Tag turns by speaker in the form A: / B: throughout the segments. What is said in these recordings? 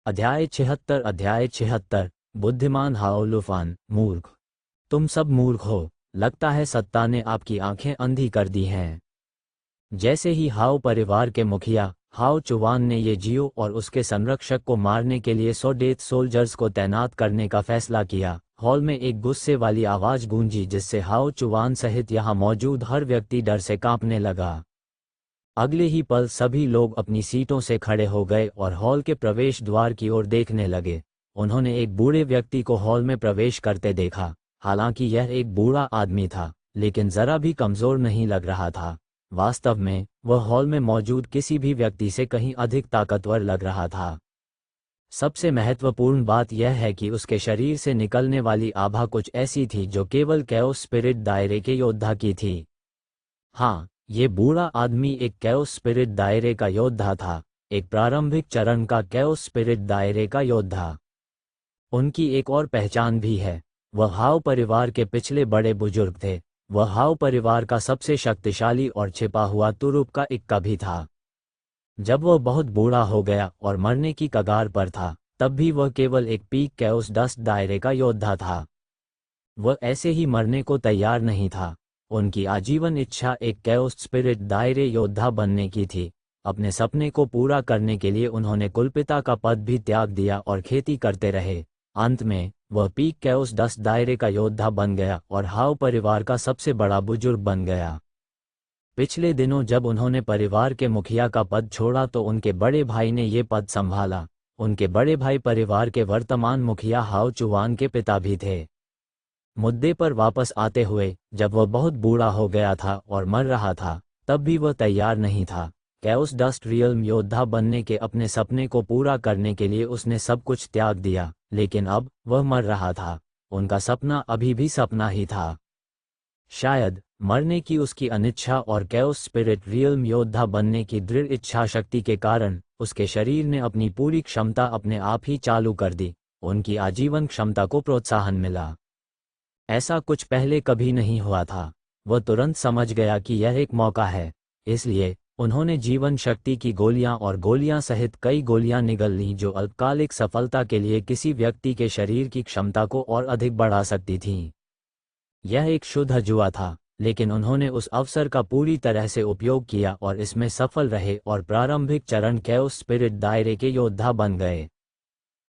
A: अध्याय 76 बुद्धिमान हाओ लुफान। मूर्ख, तुम सब मूर्ख हो। लगता है सत्ता ने आपकी आंखें अंधी कर दी हैं। जैसे ही हाओ परिवार के मुखिया हाओ चुवान ने ये जियो और उसके संरक्षक को मारने के लिए 100 डेथ सोल्जर्स को तैनात करने का फैसला किया, हॉल में एक गुस्से वाली आवाज गूंजी जिससे हाओ चुवान सहित यहाँ मौजूद हर व्यक्ति डर से कांपने लगा। अगले ही पल सभी लोग अपनी सीटों से खड़े हो गए और हॉल के प्रवेश द्वार की ओर देखने लगे। उन्होंने एक बूढ़े व्यक्ति को हॉल में प्रवेश करते देखा। हालांकि यह एक बूढ़ा आदमी था, लेकिन जरा भी कमजोर नहीं लग रहा था। वास्तव में वह हॉल में मौजूद किसी भी व्यक्ति से कहीं अधिक ताकतवर लग रहा था। सबसे महत्वपूर्ण बात यह है कि उसके शरीर से निकलने वाली आभा कुछ ऐसी थी जो केवल कैओस स्पिरिट दायरे के योद्धा की थी। हाँ, ये बूढ़ा आदमी एक कैओस स्पिरिट दायरे का योद्धा था, एक प्रारंभिक चरण का कैओस स्पिरिट दायरे का योद्धा। उनकी एक और पहचान भी है, वह हाओ परिवार के पिछले बड़े बुजुर्ग थे। वह हाओ परिवार का सबसे शक्तिशाली और छिपा हुआ तुरुप का इक्का भी था। जब वह बहुत बूढ़ा हो गया और मरने की कगार पर था, तब भी वह केवल एक पीक कैओस डस्ट दायरे का योद्धा था। वह ऐसे ही मरने को तैयार नहीं था। उनकी आजीवन इच्छा एक कैओस स्पिरिट दायरे योद्धा बनने की थी। अपने सपने को पूरा करने के लिए उन्होंने कुलपिता का पद भी त्याग दिया और खेती करते रहे। अंत में वह पीक कैओस डस्ट दायरे का योद्धा बन गया और हाओ परिवार का सबसे बड़ा बुजुर्ग बन गया। पिछले दिनों जब उन्होंने परिवार के मुखिया का पद छोड़ा तो उनके बड़े भाई ने ये पद संभाला। उनके बड़े भाई परिवार के वर्तमान मुखिया हाओ चुवान के पिता भी थे। मुद्दे पर वापस आते हुए, जब वह बहुत बूढ़ा हो गया था और मर रहा था, तब भी वह तैयार नहीं था। कैओस डस्ट रियल्म योद्धा बनने के अपने सपने को पूरा करने के लिए उसने सब कुछ त्याग दिया, लेकिन अब वह मर रहा था। उनका सपना अभी भी सपना ही था। शायद मरने की उसकी अनिच्छा और कैओस स्पिरिट रियल्म योद्धा बनने की दृढ़ इच्छा शक्ति के कारण उसके शरीर ने अपनी पूरी क्षमता अपने आप ही चालू कर दी। उनकी आजीवन क्षमता को प्रोत्साहन मिला। ऐसा कुछ पहले कभी नहीं हुआ था। वह तुरंत समझ गया कि यह एक मौका है, इसलिए उन्होंने जीवन शक्ति की गोलियां और गोलियां सहित कई गोलियां निगल लीं जो अल्पकालिक सफलता के लिए किसी व्यक्ति के शरीर की क्षमता को और अधिक बढ़ा सकती थीं। यह एक शुद्ध जुआ था, लेकिन उन्होंने उस अवसर का पूरी तरह से उपयोग किया और इसमें सफल रहे और प्रारंभिक चरण कैओस स्पिरिट दायरे के योद्धा बन गए।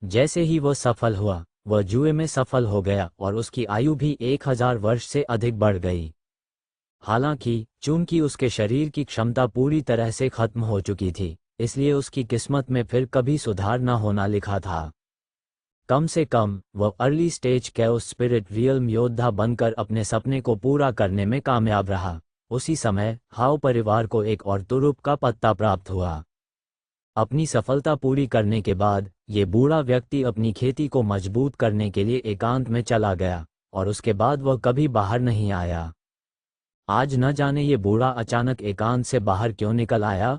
A: जैसे ही वह सफल हुआ, वह जुए में सफल हो गया और उसकी आयु भी 1000 वर्ष से अधिक बढ़ गई। हालांकि चूंकि उसके शरीर की क्षमता पूरी तरह से खत्म हो चुकी थी, इसलिए उसकी किस्मत में फिर कभी सुधार न होना लिखा था। कम से कम वह early stage chaos spirit realm योद्धा बनकर अपने सपने को पूरा करने में कामयाब रहा। उसी समय हाओ परिवार को एक और तुरुप का पत्ता प्राप्त हुआ। अपनी सफलता पूरी करने के बाद ये बूढ़ा व्यक्ति अपनी खेती को मजबूत करने के लिए एकांत में चला गया और उसके बाद वह कभी बाहर नहीं आया। आज न जाने ये बूढ़ा अचानक एकांत से बाहर क्यों निकल आया।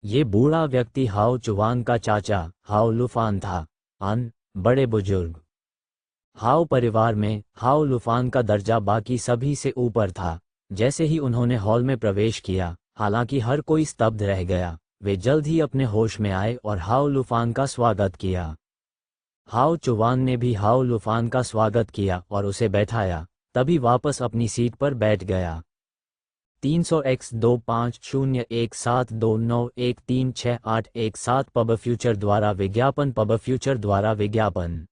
A: ये बूढ़ा व्यक्ति हाओ चुवान का चाचा हाओ लुफान था, बड़े बुजुर्ग। हाओ परिवार में हाओ लुफान का दर्जा बाकी सभी से ऊपर था। जैसे ही उन्होंने हॉल में प्रवेश किया, हालांकि हर कोई स्तब्ध रह गया, वे जल्द ही अपने होश में आए और हाओ लुफान का स्वागत किया। हाओ चुवान ने भी हाओ लुफान का स्वागत किया और उसे बैठाया, तभी वापस अपनी सीट पर बैठ गया। 300x25017291368117 पब फ्यूचर द्वारा विज्ञापन।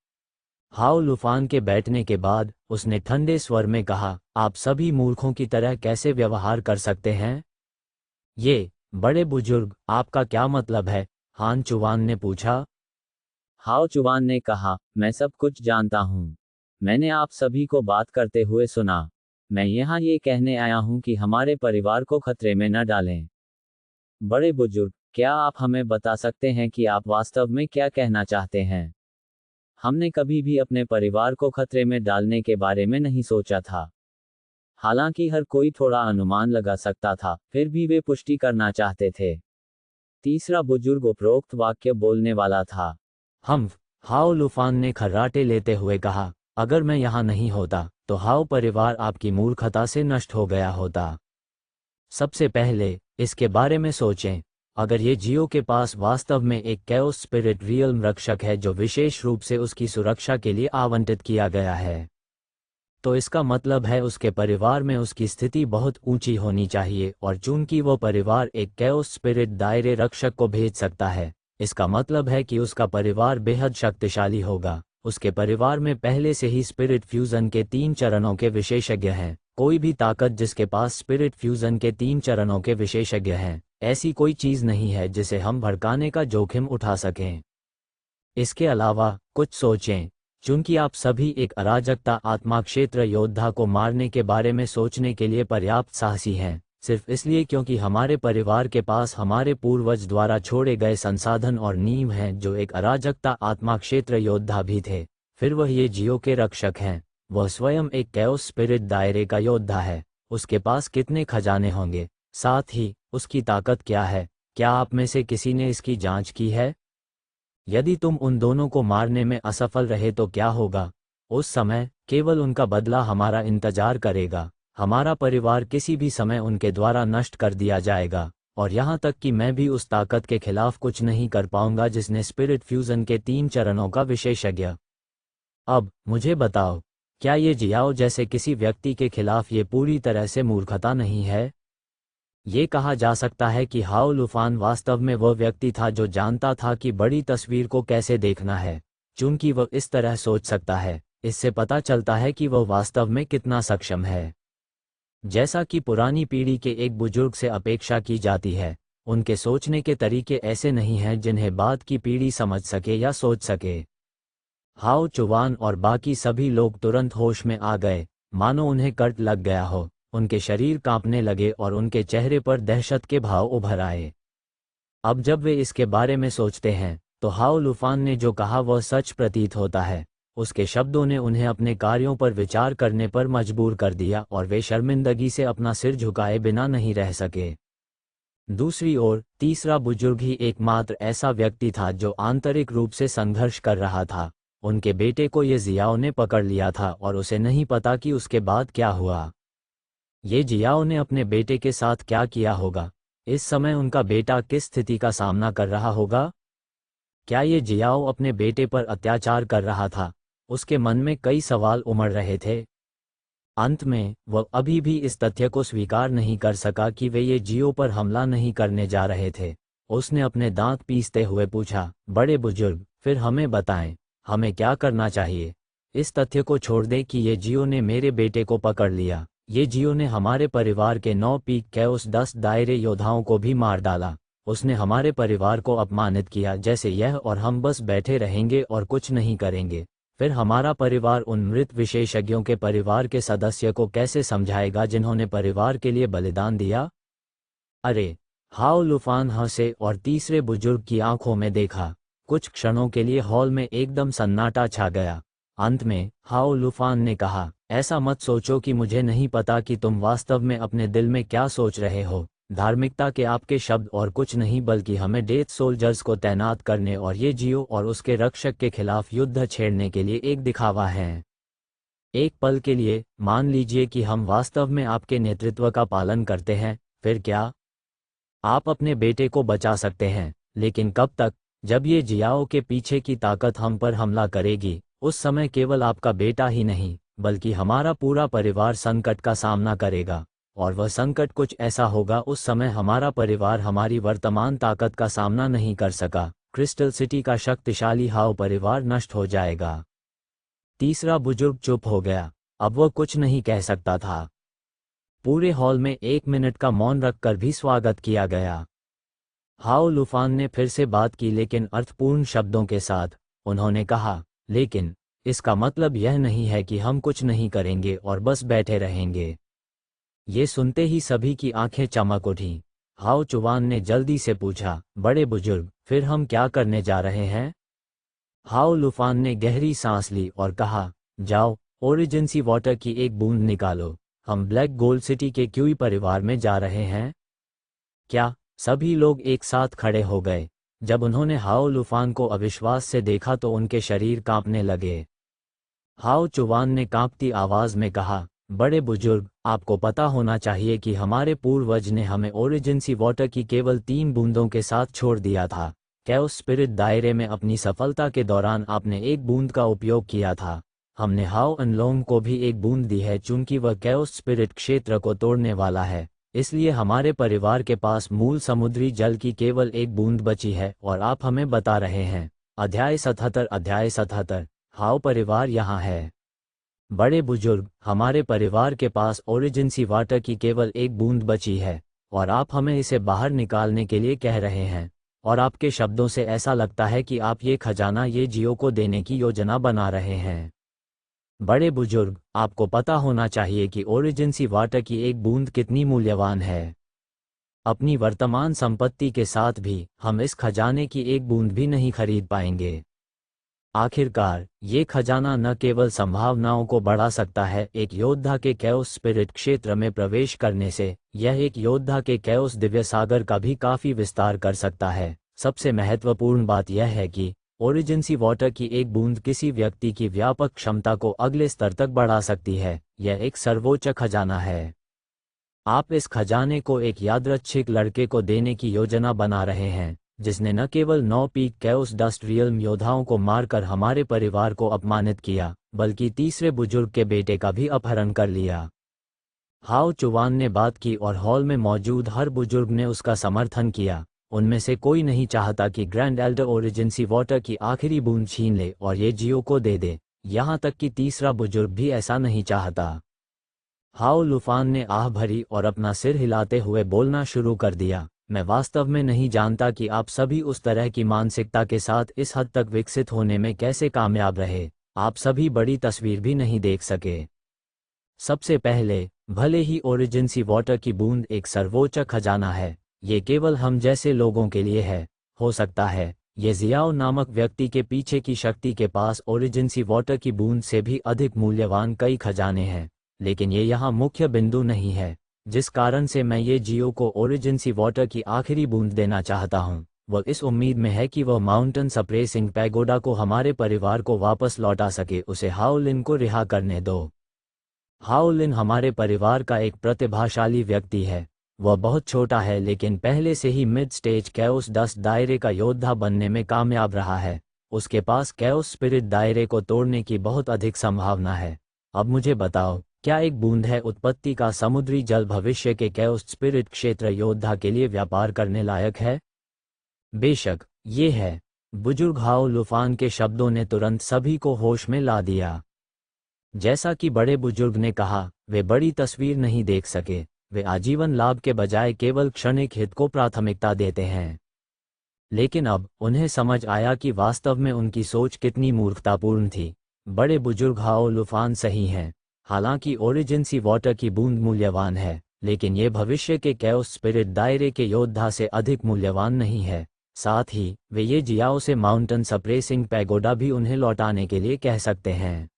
A: हाओ लुफान के बैठने के बाद उसने ठंडे स्वर में कहा, आप सभी मूर्खों की तरह कैसे व्यवहार कर सकते हैं? ये बड़े बुजुर्ग, आपका क्या मतलब है? हान चुवान ने पूछा।
B: हाओ चुवान ने कहा, मैं सब कुछ जानता हूँ। मैंने आप सभी को बात करते हुए सुना। मैं यहाँ ये कहने आया हूँ कि हमारे परिवार को खतरे में न डालें। बड़े बुजुर्ग, क्या आप हमें बता सकते हैं कि आप वास्तव में क्या कहना चाहते हैं? हमने कभी भी अपने परिवार को खतरे में डालने के बारे में नहीं सोचा था। हालांकि हर कोई थोड़ा अनुमान लगा सकता था, फिर भी वे पुष्टि करना चाहते थे। तीसरा बुजुर्ग उपरोक्त वाक्य बोलने वाला था।
A: हाओ लुफान ने खर्राटे लेते हुए कहा, अगर मैं यहाँ नहीं होता तो हाओ परिवार आपकी मूर्खता से नष्ट हो गया होता। सबसे पहले इसके बारे में सोचें। अगर ये जियो के पास वास्तव में एक कैओस स्पिरिट रियल्म रक्षक है जो विशेष रूप से उसकी सुरक्षा के लिए आवंटित किया गया है, तो इसका मतलब है उसके परिवार में उसकी स्थिति बहुत ऊंची होनी चाहिए, और चूंकि वो परिवार एक कैओस स्पिरिट दायरे रक्षक को भेज सकता है, इसका मतलब है कि उसका परिवार बेहद शक्तिशाली होगा। उसके परिवार में पहले से ही स्पिरिट फ्यूजन के 3 चरणों के विशेषज्ञ हैं। कोई भी ताकत जिसके पास स्पिरिट फ्यूजन के 3 चरणों के विशेषज्ञ हैं, ऐसी कोई चीज नहीं है जिसे हम भड़काने का जोखिम उठा सकें। इसके अलावा कुछ सोचें, चूंकि आप सभी एक अराजकता आत्मा क्षेत्र योद्धा को मारने के बारे में सोचने के लिए पर्याप्त साहसी हैं, सिर्फ इसलिए क्योंकि हमारे परिवार के पास हमारे पूर्वज द्वारा छोड़े गए संसाधन और नींव हैं जो एक अराजकता आत्मा क्षेत्र योद्धा भी थे। फिर वह ये जियो के रक्षक हैं। वह स्वयं एक कैओस स्पिरिट दायरे का योद्धा है। उसके पास कितने खजाने होंगे, साथ ही उसकी ताकत क्या है? क्या आप में से किसी ने इसकी जांच की है? यदि तुम उन दोनों को मारने में असफल रहे तो क्या होगा? उस समय केवल उनका बदला हमारा इंतजार करेगा। हमारा परिवार किसी भी समय उनके द्वारा नष्ट कर दिया जाएगा, और यहाँ तक कि मैं भी उस ताकत के खिलाफ कुछ नहीं कर पाऊंगा जिसने स्पिरिट फ्यूजन के 3 चरणों का विशेषज्ञ। अब मुझे बताओ, क्या ये जियाओ जैसे किसी व्यक्ति के खिलाफ ये पूरी तरह से मूर्खता नहीं है? ये कहा जा सकता है कि हाओ लुफान वास्तव में वह व्यक्ति था जो जानता था कि बड़ी तस्वीर को कैसे देखना है। चूंकि वह इस तरह सोच सकता है, इससे पता चलता है कि वह वास्तव में कितना सक्षम है। जैसा कि पुरानी पीढ़ी के एक बुजुर्ग से अपेक्षा की जाती है, उनके सोचने के तरीके ऐसे नहीं हैं जिन्हें बाद की पीढ़ी समझ सके या सोच सके। हाओ चुवान और बाकी सभी लोग तुरंत होश में आ गए, मानो उन्हें कट लग गया हो। उनके शरीर कांपने लगे और उनके चेहरे पर दहशत के भाव उभर आए। अब जब वे इसके बारे में सोचते हैं, तो हाओ लुफान ने जो कहा वह सच प्रतीत होता है। उसके शब्दों ने उन्हें अपने कार्यों पर विचार करने पर मजबूर कर दिया और वे शर्मिंदगी से अपना सिर झुकाए बिना नहीं रह सके। दूसरी ओर तीसरा बुजुर्ग ही एकमात्र ऐसा व्यक्ति था जो आंतरिक रूप से संघर्ष कर रहा था। उनके बेटे को ये जियाओ ने पकड़ लिया था और उसे नहीं पता कि उसके बाद क्या हुआ। ये जियाओ ने अपने बेटे के साथ क्या किया होगा? इस समय उनका बेटा किस स्थिति का सामना कर रहा होगा? क्या ये जियाओ अपने बेटे पर अत्याचार कर रहा था? उसके मन में कई सवाल उमड़ रहे थे। अंत में वह अभी भी इस तथ्य को स्वीकार नहीं कर सका कि वे ये जियो पर हमला नहीं करने जा रहे थे। उसने अपने दांत पीसते हुए पूछा, बड़े बुजुर्ग, फिर हमें बताएं, हमें क्या करना चाहिए? इस तथ्य को छोड़ दें कि ये जियो ने मेरे बेटे को पकड़ लिया। ये जियो ने हमारे परिवार के 9 पीक कैओस 10 दायरे योद्धाओं को भी मार डाला। उसने हमारे परिवार को अपमानित किया जैसे यह, और हम बस बैठे रहेंगे और कुछ नहीं करेंगे। फिर हमारा परिवार उन मृत विशेषज्ञों के परिवार के सदस्य को कैसे समझाएगा जिन्होंने परिवार के लिए बलिदान दिया? अरे! हाओ लुफान हंसे और तीसरे बुजुर्ग की आंखों में देखा। कुछ क्षणों के लिए हॉल में एकदम सन्नाटा छा गया। अंत में हाओ लुफान ने कहा, ऐसा मत सोचो कि मुझे नहीं पता कि तुम वास्तव में अपने दिल में क्या सोच रहे हो। धार्मिकता के आपके शब्द और कुछ नहीं बल्कि हमें डेथ सोल्जर्स को तैनात करने और ये जियो और उसके रक्षक के खिलाफ युद्ध छेड़ने के लिए एक दिखावा है। एक पल के लिए मान लीजिए कि हम वास्तव में आपके नेतृत्व का पालन करते हैं, फिर क्या? आप अपने बेटे को बचा सकते हैं, लेकिन कब तक? जब ये जियाओ के पीछे की ताकत हम पर हमला करेगी, उस समय केवल आपका बेटा ही नहीं बल्कि हमारा पूरा परिवार संकट का सामना करेगा। और वह संकट कुछ ऐसा होगा, उस समय हमारा परिवार हमारी वर्तमान ताकत का सामना नहीं कर सका। क्रिस्टल सिटी का शक्तिशाली हाओ परिवार नष्ट हो जाएगा। तीसरा बुजुर्ग चुप हो गया। अब वह कुछ नहीं कह सकता था। पूरे हॉल में 1 मिनट का मौन रखकर भी स्वागत किया गया। हाओ लुफान ने फिर से बात की, लेकिन अर्थपूर्ण शब्दों के साथ। उन्होंने कहा, लेकिन इसका मतलब यह नहीं है कि हम कुछ नहीं करेंगे और बस बैठे रहेंगे। ये सुनते ही सभी की आंखें चमक उठीं। हाओ चुवान ने जल्दी से पूछा, बड़े बुजुर्ग, फिर हम क्या करने जा रहे हैं? हाओ लुफान ने गहरी सांस ली और कहा, जाओ, ओरिजिन वाटर की एक बूंद निकालो। हम ब्लैक गोल्ड सिटी के क्यूई परिवार में जा रहे हैं। क्या? सभी लोग एक साथ खड़े हो गए। जब उन्होंने हाओ लुफान को अविश्वास से देखा तो उनके शरीर कांपने लगे। हाओ चुवान ने कांपती आवाज में कहा, बड़े बुजुर्ग, आपको पता होना चाहिए कि हमारे पूर्वज ने हमें ओरिजिन वाटर की केवल 3 बूंदों के साथ छोड़ दिया था। कैओस स्पिरिट दायरे में अपनी सफलता के दौरान आपने एक बूंद का उपयोग किया था। हमने हाओ अनलोंग को भी एक बूंद दी है चूंकि वह कैओस स्पिरिट क्षेत्र को तोड़ने वाला है, इसलिए हमारे परिवार के पास मूल समुद्री जल की केवल एक बूंद बची है और आप हमें बता रहे हैं। अध्याय 77 हाओ परिवार यहाँ है। बड़े बुजुर्ग, हमारे परिवार के पास ओरिजिन वाटर की केवल एक बूंद बची है और आप हमें इसे बाहर निकालने के लिए कह रहे हैं, और आपके शब्दों से ऐसा लगता है कि आप ये खजाना ये जियो को देने की योजना बना रहे हैं। बड़े बुजुर्ग, आपको पता होना चाहिए कि ओरिजिन वाटर की एक बूंद कितनी मूल्यवान है। अपनी वर्तमान संपत्ति के साथ भी हम इस खजाने की एक बूंद भी नहीं खरीद पाएंगे। आखिरकार, ये खजाना न केवल संभावनाओं को बढ़ा सकता है एक योद्धा के कैओस स्पिरिट क्षेत्र में प्रवेश करने से, यह एक योद्धा के कैओस दिव्य सागर का भी काफी विस्तार कर सकता है। सबसे महत्वपूर्ण बात यह है कि ओरिजिन वाटर की एक बूंद किसी व्यक्ति की व्यापक क्षमता को अगले स्तर तक बढ़ा सकती है। यह एक सर्वोच्च खजाना है। आप इस खजाने को एक यादृच्छिक लड़के को देने की योजना बना रहे हैं, जिसने न केवल 9 पीक कैओस डस्ट रियल्म योद्धाओं को मारकर हमारे परिवार को अपमानित किया, बल्कि तीसरे बुजुर्ग के बेटे का भी अपहरण कर लिया। हाओ चुवान ने बात की और हॉल में मौजूद हर बुजुर्ग ने उसका समर्थन किया। उनमें से कोई नहीं चाहता कि ग्रैंड एल्डर ओरिजिन वाटर की आखिरी बूंद छीन ले और ये जियो को दे दे, यहाँ तक कि तीसरा बुजुर्ग भी ऐसा नहीं चाहता। हाओ लुफान ने आह भरी और अपना सिर हिलाते हुए बोलना शुरू कर दिया, मैं वास्तव में नहीं जानता कि आप सभी उस तरह की मानसिकता के साथ इस हद तक विकसित होने में कैसे कामयाब रहे। आप सभी बड़ी तस्वीर भी नहीं देख सके। सबसे पहले, भले ही ओरिजिन वाटर की बूंद एक सर्वोच्च खजाना है, ये केवल हम जैसे लोगों के लिए है। हो सकता है ये जियाओ नामक व्यक्ति के पीछे की शक्ति के पास ओरिजिन वाटर की बूंद से भी अधिक मूल्यवान कई खजाने हैं, लेकिन ये यहाँ मुख्य बिंदु नहीं है। जिस कारण से मैं ये जियो को ओरिजिन वाटर की आखिरी बूंद देना चाहता हूँ, वह इस उम्मीद में है कि वह माउंटेन सप्रेसिंग पैगोडा को हमारे परिवार को वापस लौटा सके। उसे हाओ लिन को रिहा करने दो। हाओ लिन हमारे परिवार का एक प्रतिभाशाली व्यक्ति है। वह बहुत छोटा है लेकिन पहले से ही मिड स्टेज कैओस डस्ट दायरे का योद्धा बनने में कामयाब रहा है। उसके पास कैओस स्पिरिट दायरे को तोड़ने की बहुत अधिक संभावना है। अब मुझे बताओ, क्या एक बूंद है उत्पत्ति का समुद्री जल भविष्य के कैओस स्पिरिट क्षेत्र योद्धा के लिए व्यापार करने लायक है? बेशक, ये है। बुजुर्ग हाओ लुफान के शब्दों ने तुरंत सभी को होश में ला दिया। जैसा कि बड़े बुजुर्ग ने कहा, वे बड़ी तस्वीर नहीं देख सके। वे आजीवन लाभ के बजाय केवल क्षणिक हित को प्राथमिकता देते हैं। लेकिन अब उन्हें समझ आया कि वास्तव में उनकी सोच कितनी मूर्खतापूर्ण थी। बड़े बुजुर्ग हाओ लुफान सही हैं। हालांकि ओरिजिन वाटर की बूंद मूल्यवान है, लेकिन ये भविष्य के कैओस स्पिरिट दायरे के योद्धा से अधिक मूल्यवान नहीं है। साथ ही वे ये जियाओ से माउंटेन सप्रेसिंग पैगोडा भी उन्हें लौटाने के लिए कह सकते हैं।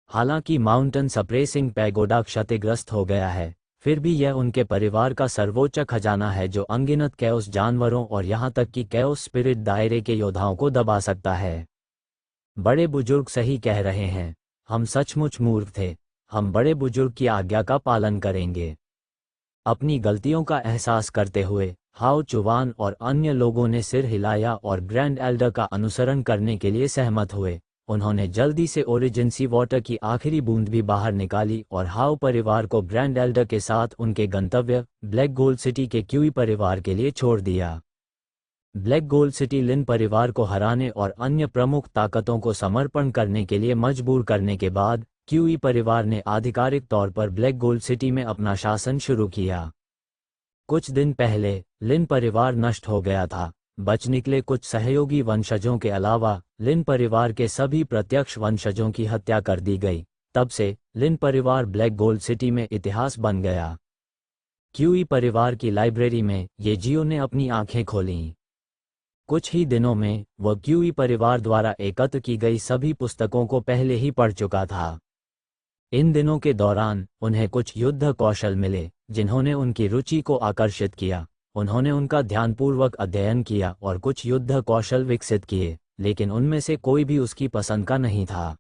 A: हालांकि माउंटेन सप्रेसिंग पैगोडा क्षतिग्रस्त हो गया है, फिर भी यह उनके परिवार का सर्वोच्च खजाना है जो अनगिनत कैओस जानवरों और यहाँ तक कि कैओस स्पिरिट दायरे के योद्धाओं को दबा सकता है। बड़े बुजुर्ग सही कह रहे हैं। हम सचमुच मूर्ख थे। हम बड़े बुजुर्ग की आज्ञा का पालन करेंगे। अपनी गलतियों का एहसास करते हुए हाओ चुवान और अन्य लोगों ने सिर हिलाया और ग्रैंड एल्डर का अनुसरण करने के लिए सहमत हुए। उन्होंने जल्दी से ओरिजिन वाटर की आखिरी बूंद भी बाहर निकाली और हाओ परिवार को ग्रैंड एल्डर के साथ उनके गंतव्य ब्लैक गोल्ड सिटी के क्यूई परिवार के लिए छोड़ दिया। ब्लैक गोल्ड सिटी लिन परिवार को हराने और अन्य प्रमुख ताकतों को समर्पण करने के लिए मजबूर करने के बाद क्यूई परिवार ने आधिकारिक तौर पर ब्लैक गोल्ड सिटी में अपना शासन शुरू किया। कुछ दिन पहले लिन परिवार नष्ट हो गया था। बच निकले कुछ सहयोगी वंशजों के अलावा लिन परिवार के सभी प्रत्यक्ष वंशजों की हत्या कर दी गई। तब से लिन परिवार ब्लैक गोल्ड सिटी में इतिहास बन गया। क्यूई परिवार की लाइब्रेरी में ये जियो ने अपनी आंखें खोलीं। कुछ ही दिनों में वह क्यूई परिवार द्वारा एकत्र की गई सभी पुस्तकों को पहले ही पढ़ चुका था। इन दिनों के दौरान उन्हें कुछ युद्ध कौशल मिले जिन्होंने उनकी रुचि को आकर्षित किया। उन्होंने उनका ध्यानपूर्वक अध्ययन किया और कुछ युद्ध कौशल विकसित किए, लेकिन उनमें से कोई भी उसकी पसंद का नहीं था।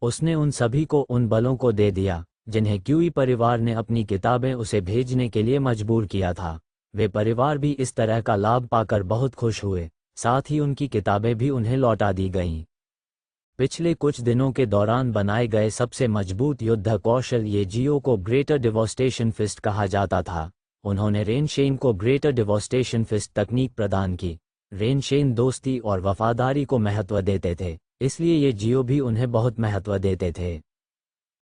A: उसने उन सभी को उन बलों को दे दिया जिन्हें क्यूई परिवार ने अपनी किताबें उसे भेजने के लिए मजबूर किया था। वे परिवार भी इस तरह का लाभ पाकर बहुत खुश हुए, साथ ही उनकी किताबें भी उन्हें लौटा दी गईं। पिछले कुछ दिनों के दौरान बनाए गए सबसे मजबूत युद्ध कौशल ये जियो को ग्रेटर डिवोस्टेशन फिस्ट कहा जाता था। उन्होंने रेनशेन को ग्रेटर डिवोस्टेशन फिस्ट तकनीक प्रदान की। रेनशेन दोस्ती और वफादारी को महत्व देते थे, इसलिए ये जियो भी उन्हें बहुत महत्व देते थे।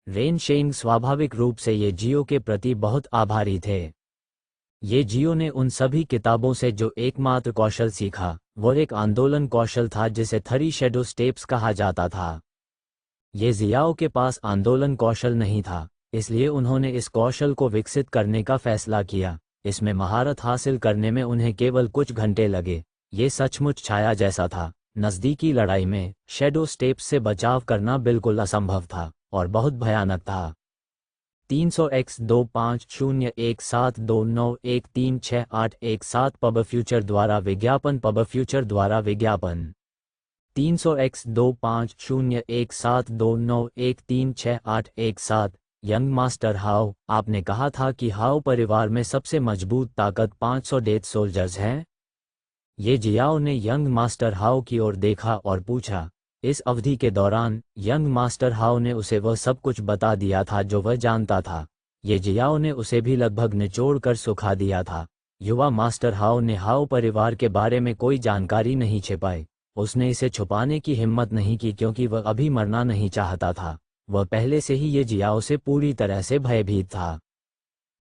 A: रेनशेन स्वाभाविक रूप से ये जियो के प्रति बहुत आभारी थे। ये जियो ने उन सभी किताबों से जो एकमात्र कौशल सीखा, वो एक आंदोलन कौशल था जिसे 3 शैडो स्टेप्स कहा जाता था। ये जियाओ के पास आंदोलन कौशल नहीं था, इसलिए उन्होंने इस कौशल को विकसित करने का फैसला किया। इसमें महारत हासिल करने में उन्हें केवल कुछ घंटे लगे। ये सचमुच छाया जैसा था। नज़दीकी लड़ाई में शैडो स्टेप्स से बचाव करना बिल्कुल असंभव था और बहुत भयानक था। 300x25017291368117 पब फ्यूचर द्वारा विज्ञापन 300x25017291368117 यंग मास्टर हाउ, आपने कहा था कि हाउ परिवार में सबसे मजबूत ताकत 500 डेथ सोल्जर्स हैं। ये जियाओ ने यंग मास्टर हाउ की ओर देखा और पूछा। इस अवधि के दौरान यंग मास्टर हाउ ने उसे वह सब कुछ बता दिया था जो वह जानता था। ये जियाओ ने उसे भी लगभग निचोड़ कर सुखा दिया था। युवा मास्टर हाउ ने हाउ परिवार के बारे में कोई जानकारी नहीं छिपाई। उसने इसे छुपाने की हिम्मत नहीं की क्योंकि वह अभी मरना नहीं चाहता था। वह पहले से ही ये जियाओ से पूरी तरह से भयभीत था।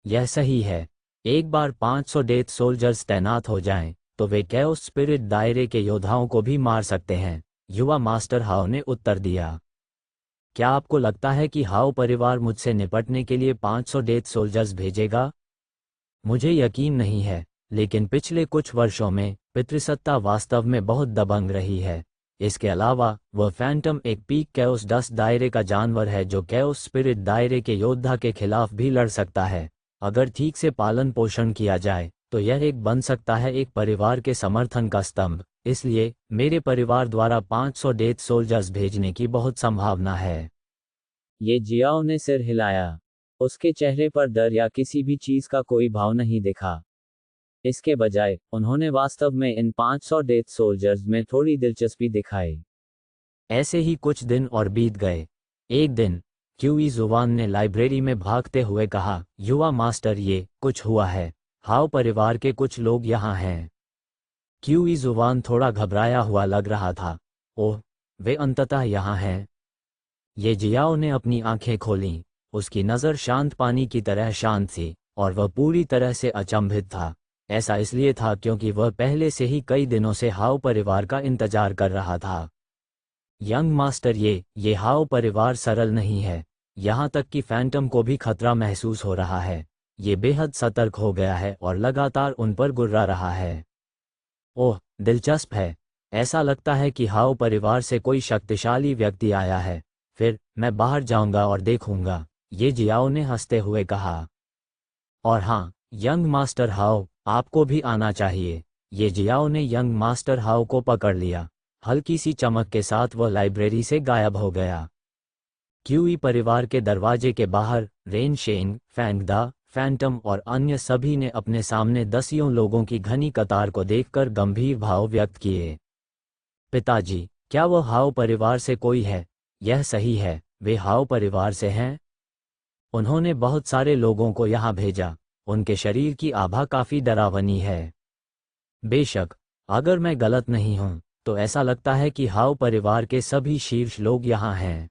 A: यह सही है। एक बार 500 डेथ सोल्जर्स तैनात हो जाएं, तो वे कैओस स्पिरिट दायरे के योद्धाओं को भी मार सकते हैं, युवा मास्टर हाउ ने उत्तर दिया। क्या आपको लगता है कि हाउ परिवार मुझसे निपटने के लिए 500 डेथ सोल्जर्स भेजेगा? मुझे यकीन नहीं है, लेकिन पिछले कुछ वर्षों में पितृसत्ता वास्तव में बहुत दबंग रही है। इसके अलावा वह फैंटम एक पीक कैओस डस्ट दायरे का जानवर है जो कैओस स्पिरिट दायरे के योद्धा के खिलाफ भी लड़ सकता है। अगर ठीक से पालन पोषण किया जाए तो यह एक बन सकता है एक परिवार के समर्थन का स्तंभ। इसलिए मेरे परिवार द्वारा 500 डेथ सोल्जर्स भेजने की बहुत संभावना है।
B: ये जियाओ ने सिर हिलाया। उसके चेहरे पर डर या किसी भी चीज का कोई भाव नहीं दिखा। इसके बजाय उन्होंने वास्तव में इन 500 डेथ सोल्जर्स में थोड़ी दिलचस्पी दिखाई।
A: ऐसे ही कुछ दिन और बीत गए। एक दिन क्यूई जुवान ने लाइब्रेरी में भागते हुए कहा, युवा मास्टर, ये कुछ हुआ है। हाउ परिवार के कुछ लोग यहाँ हैं। क्यूई जुवान थोड़ा घबराया हुआ लग रहा था। ओह, वे अंततः यहाँ हैं। ये जियाओ ने अपनी आंखें खोलीं। उसकी नज़र शांत पानी की तरह शांत थी और वह पूरी तरह से अचंभित था। ऐसा इसलिए था क्योंकि वह पहले से ही कई दिनों से हाउ परिवार का इंतजार कर रहा था। यंग मास्टर, ये हाउ परिवार सरल नहीं है। यहाँ तक कि फैंटम को भी खतरा महसूस हो रहा है। ये बेहद सतर्क हो गया है और लगातार उन पर गुर्रा रहा है। ओह, दिलचस्प है। ऐसा लगता है कि हाउ परिवार से कोई शक्तिशाली व्यक्ति आया है। फिर मैं बाहर जाऊंगा और देखूंगा, ये जियाओ ने हंसते हुए कहा। और हाँ, यंग मास्टर हाउ, आपको भी आना चाहिए। ये जियाओ ने यंग मास्टर हाउ को पकड़ लिया। हल्की सी चमक के साथ वह लाइब्रेरी से गायब हो गया। क्यूई परिवार के दरवाजे के बाहर रेनशेन, फैंगदा, फैंटम और अन्य सभी ने अपने सामने दसियों लोगों की घनी कतार को देखकर गंभीर भाव व्यक्त किए। पिताजी, क्या वह हाउ परिवार से कोई है? यह सही है, वे हाउ परिवार से हैं। उन्होंने बहुत सारे लोगों को यहाँ भेजा। उनके शरीर की आभा काफी डरावनी है। बेशक, अगर मैं गलत नहीं हूं, तो ऐसा लगता है कि हाउ परिवार के सभी शीर्ष लोग यहाँ हैं।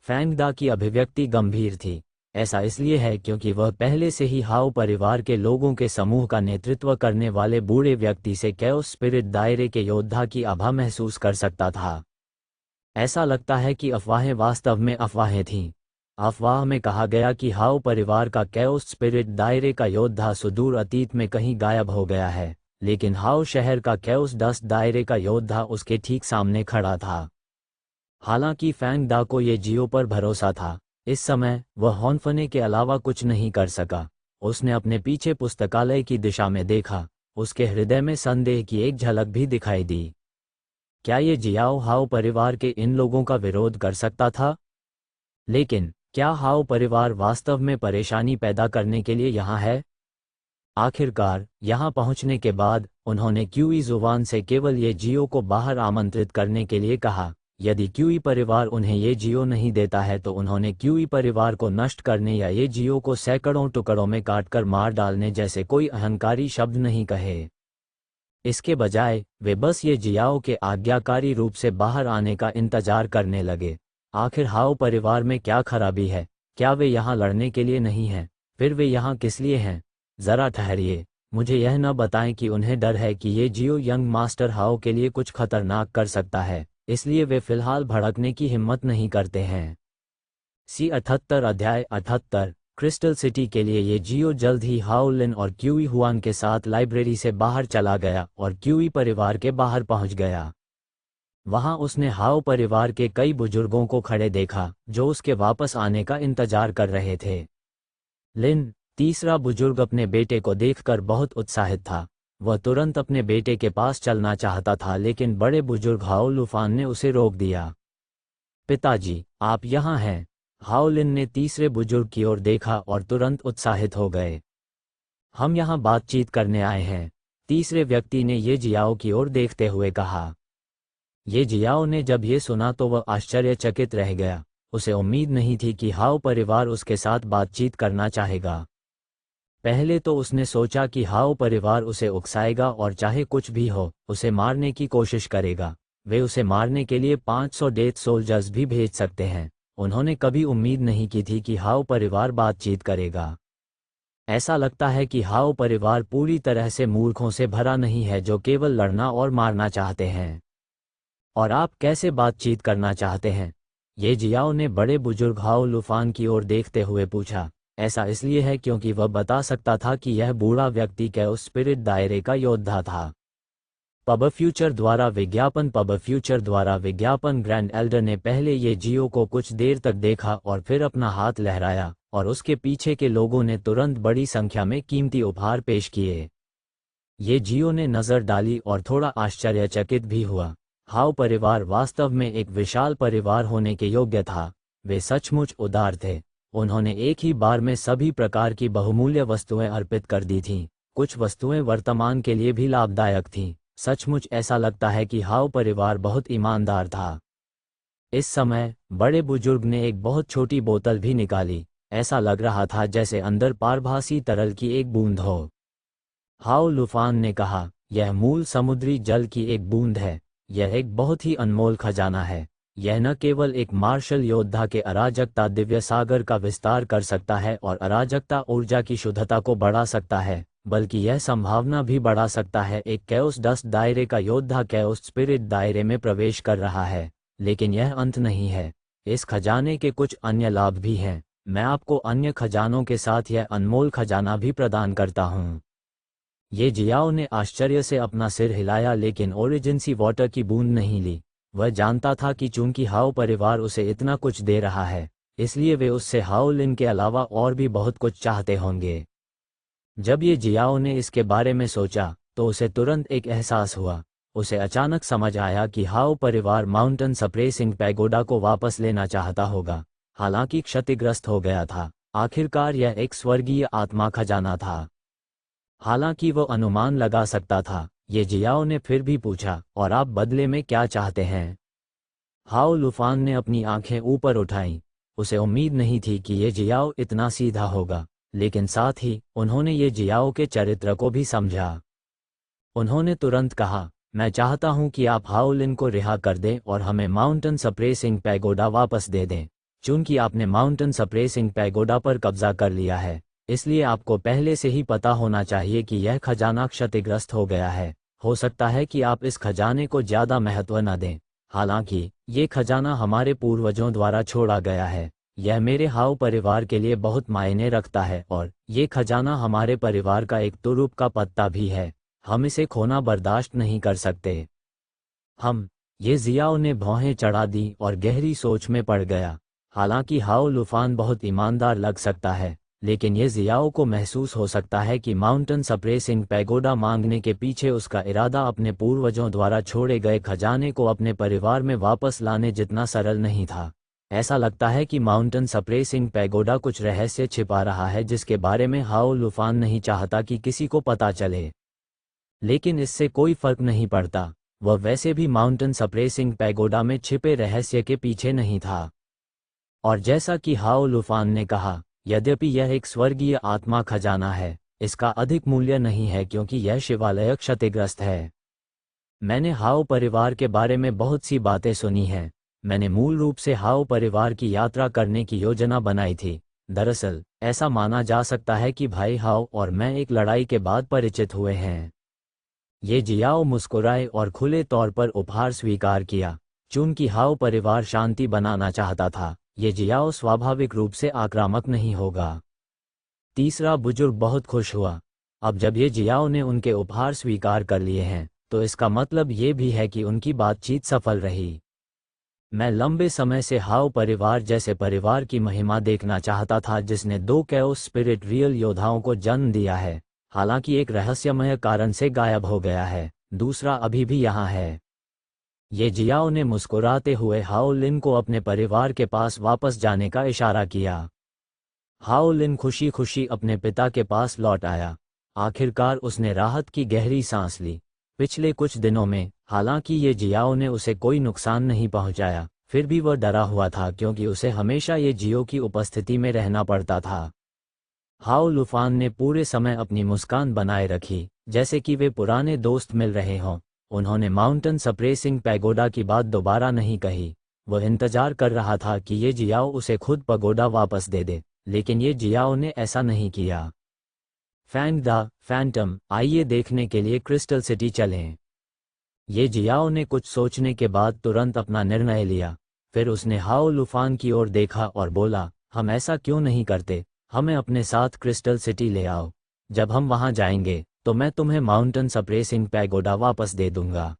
A: फैंगदा की अभिव्यक्ति गंभीर थी। ऐसा इसलिए है क्योंकि वह पहले से ही हाउ परिवार के लोगों के समूह का नेतृत्व करने वाले बूढ़े व्यक्ति से कैओस स्पिरिट दायरे के योद्धा की आभा महसूस कर सकता था। ऐसा लगता है कि अफवाहें वास्तव में अफवाहें थीं। अफवाह में कहा गया कि हाउ परिवार का कैओस स्पिरिट दायरे का योद्धा सुदूर अतीत में कहीं गायब हो गया है, लेकिन हाउ शहर का कैओस डस्ट दायरे का योद्धा उसके ठीक सामने खड़ा था। हालांकि फैंगदा को ये जियो पर भरोसा था। इस समय वह हॉनफने के अलावा कुछ नहीं कर सका। उसने अपने पीछे पुस्तकालय की दिशा में देखा। उसके हृदय में संदेह की एक झलक भी दिखाई दी। क्या ये जियाओ हाउ परिवार के इन लोगों का विरोध कर सकता था? लेकिन क्या हाओ परिवार वास्तव में परेशानी पैदा करने के लिए यहाँ है? आखिरकार यहाँ पहुँचने के बाद उन्होंने क्यूई जुबान से केवल ये जियो को बाहर आमंत्रित करने के लिए कहा। यदि क्यूई परिवार उन्हें ये जियो नहीं देता है तो उन्होंने क्यूई परिवार को नष्ट करने या ये जियो को सैकड़ों टुकड़ों में काटकर मार डालने जैसे कोई अहंकारी शब्द नहीं कहे। इसके बजाय वे बस ये जियाओ के आज्ञाकारी रूप से बाहर आने का इंतजार करने लगे। आखिर हाओ परिवार में क्या खराबी है? क्या वे यहाँ लड़ने के लिए नहीं हैं? फिर वे यहाँ किस लिए हैं? जरा ठहरिए, मुझे यह न बताएं कि उन्हें डर है कि ये जियो यंग मास्टर हाओ के लिए कुछ खतरनाक कर सकता है, इसलिए वे फिलहाल भड़कने की हिम्मत नहीं करते हैं। C78 अध्याय 78 क्रिस्टल सिटी के लिए ये जियो जल्द ही हाओ लिन और क्यूई हुआन के साथ लाइब्रेरी से बाहर चला गया और क्यूई परिवार के बाहर पहुंच गया। वहां उसने हाओ परिवार के कई बुजुर्गों को खड़े देखा जो उसके वापस आने का इंतजार कर रहे थे। लिन, तीसरा बुजुर्ग, अपने बेटे को देखकर बहुत उत्साहित था। वह तुरंत अपने बेटे के पास चलना चाहता था, लेकिन बड़े बुजुर्ग हाओ लुफान ने उसे रोक दिया। पिताजी, आप यहाँ हैं। हाओ लिन ने तीसरे बुजुर्ग की ओर देखा और तुरंत उत्साहित हो गए। हम यहाँ बातचीत करने आए हैं, तीसरे व्यक्ति ने ये जियाओ की ओर देखते हुए कहा। ये जियाओ ने जब ये सुना तो वह आश्चर्यचकित रह गया। उसे उम्मीद नहीं थी कि हाओ परिवार उसके साथ बातचीत करना चाहेगा। पहले तो उसने सोचा कि हाओ परिवार उसे उकसाएगा और चाहे कुछ भी हो उसे मारने की कोशिश करेगा। वे उसे मारने के लिए 500 डेथ सोल्जर्स भी भेज सकते हैं। उन्होंने कभी उम्मीद नहीं की थी कि हाओ परिवार बातचीत करेगा। ऐसा लगता है कि हाओ परिवार पूरी तरह से मूर्खों से भरा नहीं है जो केवल लड़ना और मारना चाहते हैं। और आप कैसे बातचीत करना चाहते हैं? ये जियाओ ने बड़े बुजुर्ग हाओ लुफान की ओर देखते हुए पूछा। ऐसा इसलिए है क्योंकि वह बता सकता था कि यह बूढ़ा व्यक्ति कैओस स्पिरिट दायरे का योद्धा था। पब फ्यूचर द्वारा विज्ञापन ग्रैंड एल्डर ने पहले ये जियो को कुछ देर तक देखा और फिर अपना हाथ लहराया और उसके पीछे के लोगों ने तुरंत बड़ी संख्या में कीमती उपहार पेश किए। ये जियो ने नज़र डाली और थोड़ा आश्चर्यचकित भी हुआ। हाओ परिवार वास्तव में एक विशाल परिवार होने के योग्य था। वे सचमुच उदार थे। उन्होंने एक ही बार में सभी प्रकार की बहुमूल्य वस्तुएं अर्पित कर दी थीं। कुछ वस्तुएं वर्तमान के लिए भी लाभदायक थीं। सचमुच ऐसा लगता है कि हाओ परिवार बहुत ईमानदार था। इस समय बड़े बुजुर्ग ने एक बहुत छोटी बोतल भी निकाली। ऐसा लग रहा था जैसे अंदर पारभासी तरल की एक बूंद हो। हाओ लुफान ने कहा, यह मूल समुद्री जल की एक बूंद है। यह एक बहुत ही अनमोल खजाना है। यह न केवल एक मार्शल योद्धा के अराजकता दिव्य सागर का विस्तार कर सकता है और अराजकता ऊर्जा की शुद्धता को बढ़ा सकता है, बल्कि यह संभावना भी बढ़ा सकता है एक कैओस डस्ट दायरे का योद्धा कैओस स्पिरिट दायरे में प्रवेश कर रहा है। लेकिन यह अंत नहीं है। इस खजाने के कुछ अन्य लाभ भी हैं। मैं आपको अन्य खजानों के साथ यह अनमोल खजाना भी प्रदान करता हूँ। ये जियाओ ने आश्चर्य से अपना सिर हिलाया, लेकिन ओरिजिन सी वाटर की बूंद नहीं ली। वह जानता था कि चूंकि हाओ परिवार उसे इतना कुछ दे रहा है, इसलिए वे उससे हाओ लिन के अलावा और भी बहुत कुछ चाहते होंगे। जब ये जियाओ ने इसके बारे में सोचा तो उसे तुरंत एक एहसास हुआ। उसे अचानक समझ आया कि हाओ परिवार माउंटेन सप्रेसिंग पैगोडा को वापस लेना चाहता होगा। हालांकि क्षतिग्रस्त हो गया था। आखिरकार यह एक स्वर्गीय आत्मा खजाना था। हालांकि वो अनुमान लगा सकता था। ये जियाओ ने फिर भी पूछा, और आप बदले में क्या चाहते हैं? हाओ लुफान ने अपनी आंखें ऊपर उठाईं। उसे उम्मीद नहीं थी कि ये जियाओ इतना सीधा होगा, लेकिन साथ ही उन्होंने ये जियाओ के चरित्र को भी समझा। उन्होंने तुरंत कहा, मैं चाहता हूं कि आप हाओ लिन को रिहा कर दें और हमें माउंटेन सप्रेसिंग पैगोडा वापस दे दें। चूंकि आपने माउंटेन सप्रेसिंग पैगोडा पर कब्जा कर लिया है, इसलिए आपको पहले से ही पता होना चाहिए कि यह खजाना क्षतिग्रस्त हो गया है। हो सकता है कि आप इस खजाने को ज़्यादा महत्व न दें। हालांकि ये खजाना हमारे पूर्वजों द्वारा छोड़ा गया है। यह मेरे हाओ परिवार के लिए बहुत मायने रखता है और ये खजाना हमारे परिवार का एक तुरुप का पत्ता भी है। हम इसे खोना बर्दाश्त नहीं कर सकते। ये जियाओ ने भौहें चढ़ा दी और गहरी सोच में पड़ गया। हालांकि हाओ लुफान बहुत ईमानदार लग सकता है, लेकिन ये जियाओ को महसूस हो सकता है कि माउंटेन सप्रेसिंग पैगोडा मांगने के पीछे उसका इरादा अपने पूर्वजों द्वारा छोड़े गए खजाने को अपने परिवार में वापस लाने जितना सरल नहीं था। ऐसा लगता है कि माउंटेन सप्रेसिंग पैगोडा कुछ रहस्य छिपा रहा है जिसके बारे में हाओ लुफान नहीं चाहता कि किसी को पता चले। लेकिन इससे कोई फर्क नहीं पड़ता, वह वैसे भी माउंटेन सप्रेसिंग पैगोडा में छिपे रहस्य के पीछे नहीं था। और जैसा कि हाओ लुफान ने कहा, यद्यपि यह एक स्वर्गीय आत्मा खजाना है, इसका अधिक मूल्य नहीं है क्योंकि यह शिवालय क्षतिग्रस्त है। मैंने हाओ परिवार के बारे में बहुत सी बातें सुनी हैं। मैंने मूल रूप से हाओ परिवार की यात्रा करने की योजना बनाई थी। दरअसल ऐसा माना जा सकता है कि भाई हाओ और मैं एक लड़ाई के बाद परिचित हुए हैं। ये जियाओ मुस्कुराए और खुले तौर पर उपहार स्वीकार किया। चूंकि हाओ परिवार शांति बनाना चाहता था, ये जियाओ स्वाभाविक रूप से आक्रामक नहीं होगा। तीसरा बुजुर्ग बहुत खुश हुआ। अब जब ये जियाओ ने उनके उपहार स्वीकार कर लिए हैं, तो इसका मतलब ये भी है कि उनकी बातचीत सफल रही। मैं लंबे समय से हाओ परिवार जैसे परिवार की महिमा देखना चाहता था जिसने 2 कैओस स्पिरिट रियल योद्धाओं को जन्म दिया है। हालांकि एक रहस्यमय कारण से गायब हो गया है, दूसरा अभी भी यहाँ है। ये जियाओ ने मुस्कुराते हुए हाओ लिन को अपने परिवार के पास वापस जाने का इशारा किया। हाओ लिन खुशी खुशी अपने पिता के पास लौट आया। आखिरकार उसने राहत की गहरी सांस ली। पिछले कुछ दिनों में, हालांकि ये जियाओ ने उसे कोई नुकसान नहीं पहुंचाया, फिर भी वह डरा हुआ था क्योंकि उसे हमेशा ये जियो की उपस्थिति में रहना पड़ता था। हाओ लुफान ने पूरे समय अपनी मुस्कान बनाए रखी, जैसे कि वे पुराने दोस्त मिल रहे हों। उन्होंने माउंटेन सप्रेसिंग पैगोडा की बात दोबारा नहीं कही। वह इंतजार कर रहा था कि ये जियाओ उसे खुद पगोडा वापस दे दे, लेकिन ये जियाओ ने ऐसा नहीं किया। फैंग द फैंटम, आइए देखने के लिए क्रिस्टल सिटी चलें। ये जियाओ ने कुछ सोचने के बाद तुरंत अपना निर्णय लिया। फिर उसने हाओ लुफान की ओर देखा और बोला, हम ऐसा क्यों नहीं करते, हमें अपने साथ क्रिस्टल सिटी ले आओ। जब हम वहां जाएंगे तो मैं तुम्हें माउंटेन सप्रेसिंग पैगोडा वापस दे दूंगा।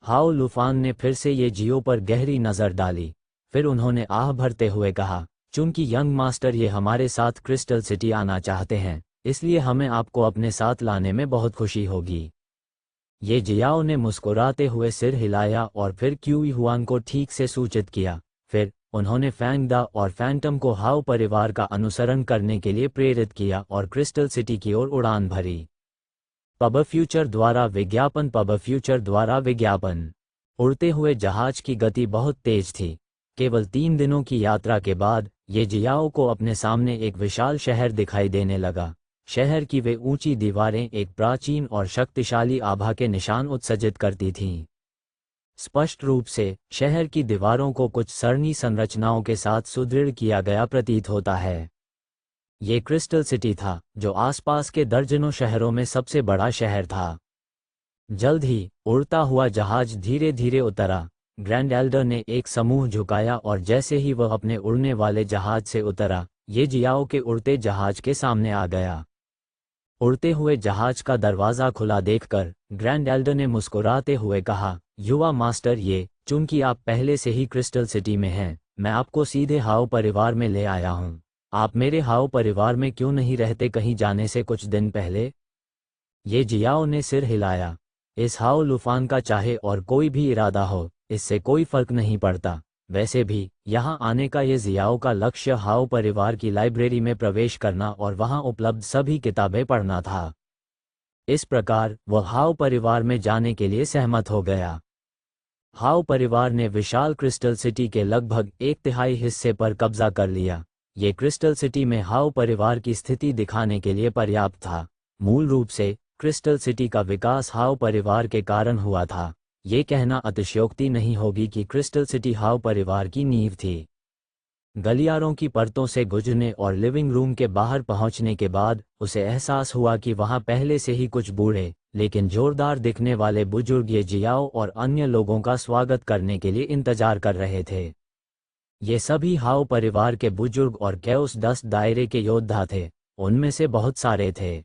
A: हाओ लुफान ने फिर से ये जियो पर गहरी नज़र डाली। फिर उन्होंने आह भरते हुए कहा, चूंकि यंग मास्टर ये हमारे साथ क्रिस्टल सिटी आना चाहते हैं, इसलिए हमें आपको अपने साथ लाने में बहुत खुशी होगी। ये जियाओ ने मुस्कुराते हुए सिर हिलाया और फिर क्यूई हुआन को ठीक से सूचित किया। फिर उन्होंने फैंग दा और फैंटम को हाओ परिवार का अनुसरण करने के लिए प्रेरित किया और क्रिस्टल सिटी की ओर उड़ान भरी। पब फ्यूचर द्वारा विज्ञापन। पब फ्यूचर द्वारा विज्ञापन। उड़ते हुए जहाज की गति बहुत तेज थी। केवल 3 दिनों की यात्रा के बाद ये जियाओ को अपने सामने एक विशाल शहर दिखाई देने लगा। शहर की वे ऊंची दीवारें एक प्राचीन और शक्तिशाली आभा के निशान उत्सर्जित करती थीं। स्पष्ट रूप से शहर की दीवारों को कुछ सरणी संरचनाओं के साथ सुदृढ़ किया गया प्रतीत होता है। ये क्रिस्टल सिटी था, जो आसपास के दर्जनों शहरों में सबसे बड़ा शहर था। जल्द ही उड़ता हुआ जहाज धीरे धीरे उतरा। ग्रैंड एल्डर ने एक समूह झुकाया और जैसे ही वह अपने उड़ने वाले जहाज से उतरा, ये जियाओ के उड़ते जहाज के सामने आ गया। उड़ते हुए जहाज का दरवाज़ा खुला देखकर ग्रैंड एल्डर ने मुस्कुराते हुए कहा, युवा मास्टर, चूंकि आप पहले से ही क्रिस्टल सिटी में हैं, मैं आपको सीधे हाओ परिवार में ले आया हूं। आप मेरे हाओ परिवार में क्यों नहीं रहते कहीं जाने से कुछ दिन पहले? ये जियाओ ने सिर हिलाया। इस हाओ लुफान का चाहे और कोई भी इरादा हो, इससे कोई फर्क नहीं पड़ता। वैसे भी यहाँ आने का ये जियाओ का लक्ष्य हाओ परिवार की लाइब्रेरी में प्रवेश करना और वहाँ उपलब्ध सभी किताबें पढ़ना था। इस प्रकार वह हाओ परिवार में जाने के लिए सहमत हो गया। हाओ परिवार ने विशाल क्रिस्टल सिटी के लगभग 1/3 हिस्से पर कब्जा कर लिया। ये क्रिस्टल सिटी में हाओ परिवार की स्थिति दिखाने के लिए पर्याप्त था। मूल रूप से क्रिस्टल सिटी का विकास हाओ परिवार के कारण हुआ था। ये कहना अतिशयोक्ति नहीं होगी कि क्रिस्टल सिटी हाओ परिवार की नींव थी। गलियारों की परतों से गुजरने और लिविंग रूम के बाहर पहुंचने के बाद उसे एहसास हुआ कि वहां पहले से ही कुछ बूढ़े लेकिन जोरदार दिखने वाले बुजुर्ग ये जियाओ और अन्य लोगों का स्वागत करने के लिए इंतजार कर रहे थे। ये सभी हाओ परिवार के बुजुर्ग और कैओस डस्ट दायरे के योद्धा थे। उनमें से बहुत सारे थे।